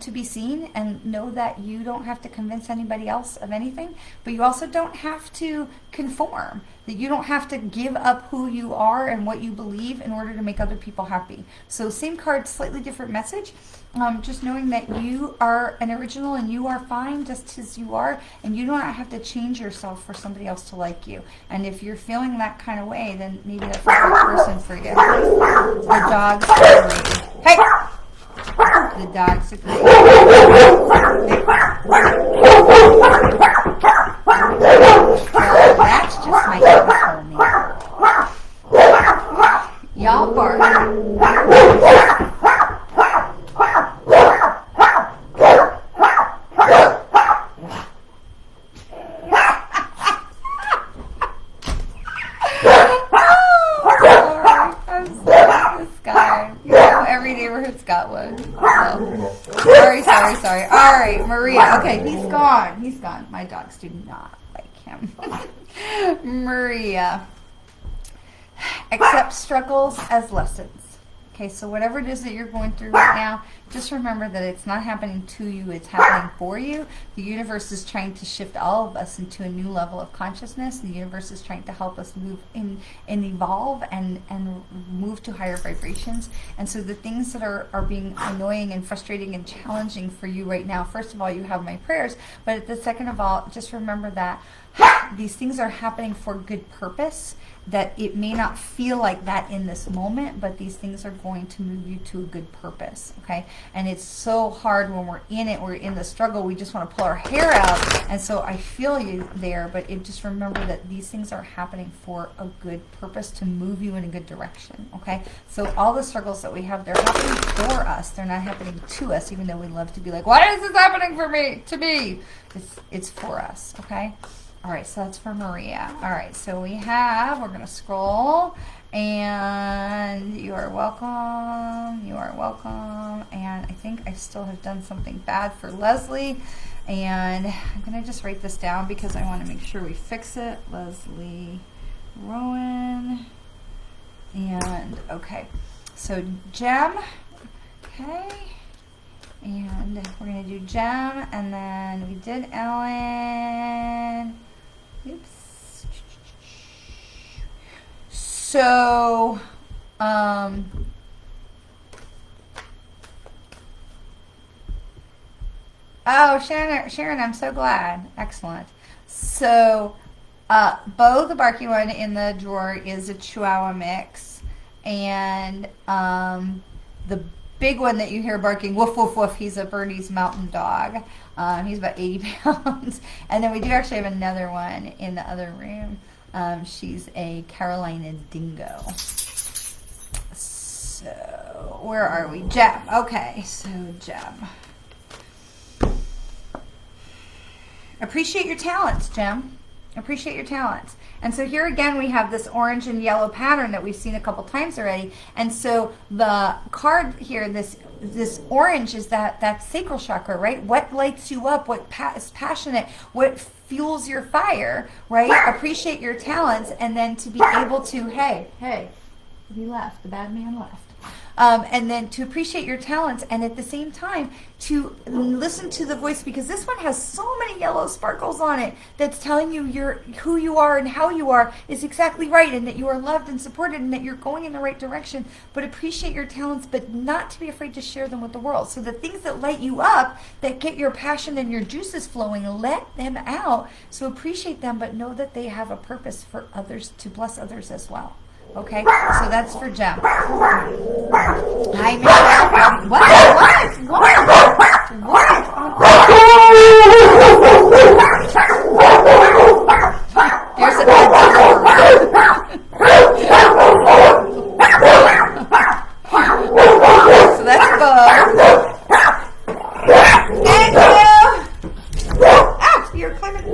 to be seen, and know that you don't have to convince anybody else of anything, but you also don't have to conform, that you don't have to give up who you are and what you believe in order to make other people happy. So same card, slightly different message. Just knowing that you are an original and you are fine just as you are, and you don't have to change yourself for somebody else to like you. And if you're feeling that kind of way, then maybe that's the right person for you. The dogs agree. Hey! The dogs agree. That's just my me. Y'all bark. Neighborhood's got one. So. Sorry. All right, Maria. Okay, he's gone. My dogs do not like him. Maria. Accept struggles as lessons. Okay, so whatever it is that you're going through right now, just remember that it's not happening to you, it's happening for you. The universe is trying to shift all of us into a new level of consciousness. The universe is trying to help us move in and evolve and move to higher vibrations. And so the things that are being annoying and frustrating and challenging for you right now, first of all, you have my prayers, but at the second of all, just remember that these things are happening for good purpose, that it may not feel like that in this moment, but these things are going to move you to a good purpose, okay? And it's so hard when we're in it, we're in the struggle, we just want to pull our hair out, and so I feel you there, but just remember that these things are happening for a good purpose to move you in a good direction, okay? So all the struggles that we have, they're happening for us, they're not happening to us, even though we love to be like, why is this happening for me, to me? It's for us, okay? All right, so that's for Maria. All right, so we're going to scroll, and you are welcome, and I think I still have done something bad for Leslie, and I'm going to just write this down because I want to make sure we fix it. Leslie Rowan, and okay, so Jem, okay. And we're going to do Jem, and then we did Ellen. Oops. So, oh, Sharon, I'm so glad. Excellent. So, Bo, the barky one in the drawer, is a Chihuahua mix, and the big one that you hear barking, woof, woof, woof, he's a Bernese Mountain Dog. He's about 80 pounds. And then we do actually have another one in the other room. She's a Carolina Dingo. So, where are we? Jem. Okay, so Jem. Appreciate your talents, Jem. Appreciate your talents. And so here again we have this orange and yellow pattern that we've seen a couple times already. And so the card here, this orange is that sacral chakra, right? What lights you up? What is passionate? What fuels your fire, right? Appreciate your talents, and then to be able to, hey, he left. The bad man left. And then to appreciate your talents, and at the same time to listen to the voice, because this one has so many yellow sparkles on it that's telling you who you are and how you are is exactly right, and that you are loved and supported, and that you're going in the right direction. But appreciate your talents, but not to be afraid to share them with the world. So the things that light you up, that get your passion and your juices flowing, let them out. So appreciate them, but know that they have a purpose for others, to bless others as well. Okay, so that's for Jem. Hi, Michelle. What? There's a bad So that's Bo. Thank you. Ah, you're climbing.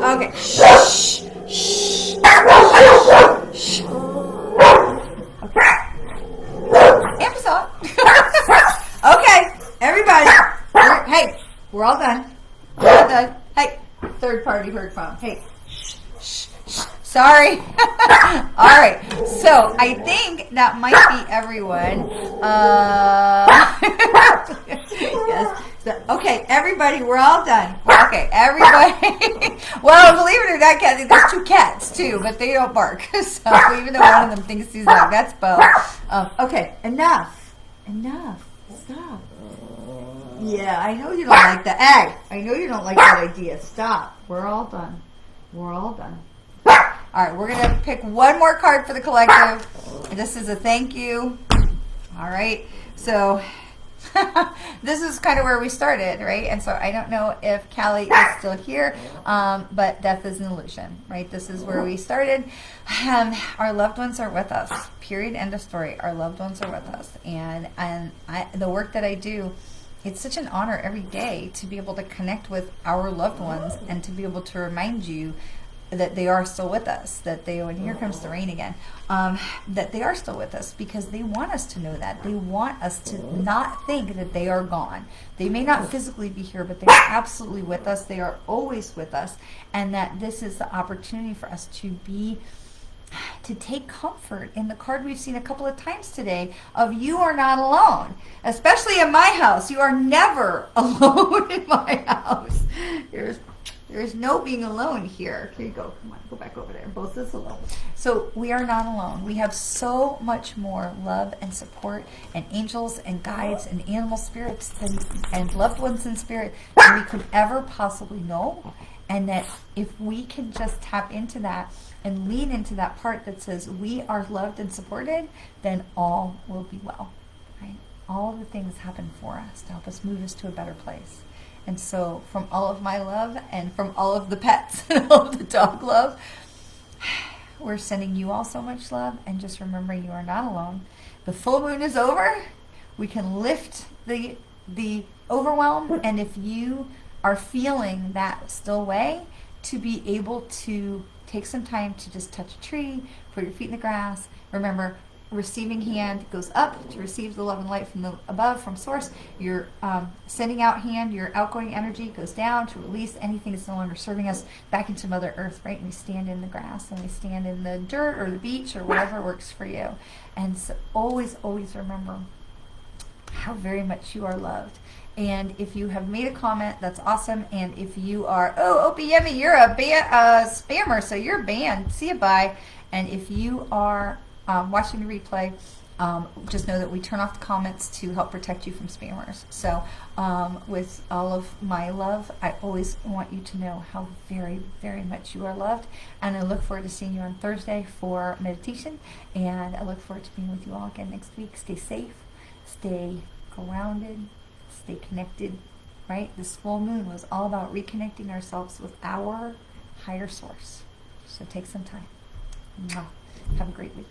Okay. Shh. Okay, everybody. We're all done. Hey, third party heard from. Hey, shh. Sorry. All right. So I think that might be everyone. Yes. So, okay, everybody, we're all done. Okay, everybody. Well, believe it or not, Kathy, there's 2 cats too, but they don't bark. So even though one of them thinks he's like, that's Bo. Okay, enough. Stop. Yeah, I know you don't like that. I know you don't like that idea. Stop. We're all done. All right, we're going to pick one more card for the collective. This is a thank you. All right, so this is kind of where we started, right? And so I don't know if Callie is still here, but death is an illusion, right? This is where we started. Our loved ones are with us, period, end of story. Our loved ones are with us. And the work that I do, it's such an honor every day to be able to connect with our loved ones and to be able to remind you that they are still with us, that they, when here comes the rain again, that they are still with us, because they want us to know that. They want us to not think that they are gone. They may not physically be here, but they are absolutely with us. They are always with us, and that this is the opportunity for us to take comfort in the card we've seen a couple of times today of you are not alone, especially in my house. You are never alone in my house. There's no being alone here. Here you go. Come on, go back over there. Both of us alone. So we are not alone. We have so much more love and support and angels and guides and animal spirits and loved ones in spirit than we could ever possibly know. And that if we can just tap into that and lean into that part that says we are loved and supported, then all will be well. Right? All the things happen for us to help us move us to a better place. And so from all of my love and from all of the pets and all of the dog love, we're sending you all so much love, and just remembering you are not alone. The full moon is over. We can lift the overwhelm, and if you are feeling that still way, to be able to take some time to just touch a tree, put your feet in the grass. Remember, receiving hand goes up to receive the love and light from the above, from source. Your sending out hand, your outgoing energy goes down to release anything that's no longer serving us back into Mother Earth, right? And we stand in the grass, and we stand in the dirt or the beach or whatever works for you. And so always remember how very much you are loved. And if you have made a comment, that's awesome. And if you are, Opie Yummy, you're a spammer, so you're banned. See you, bye. And if you are watching the replay, just know that we turn off the comments to help protect you from spammers. So with all of my love, I always want you to know how very, very much you are loved. And I look forward to seeing you on Thursday for meditation. And I look forward to being with you all again next week. Stay safe, stay grounded, stay connected, right? This full moon was all about reconnecting ourselves with our higher source. So take some time. Mwah. Have a great week.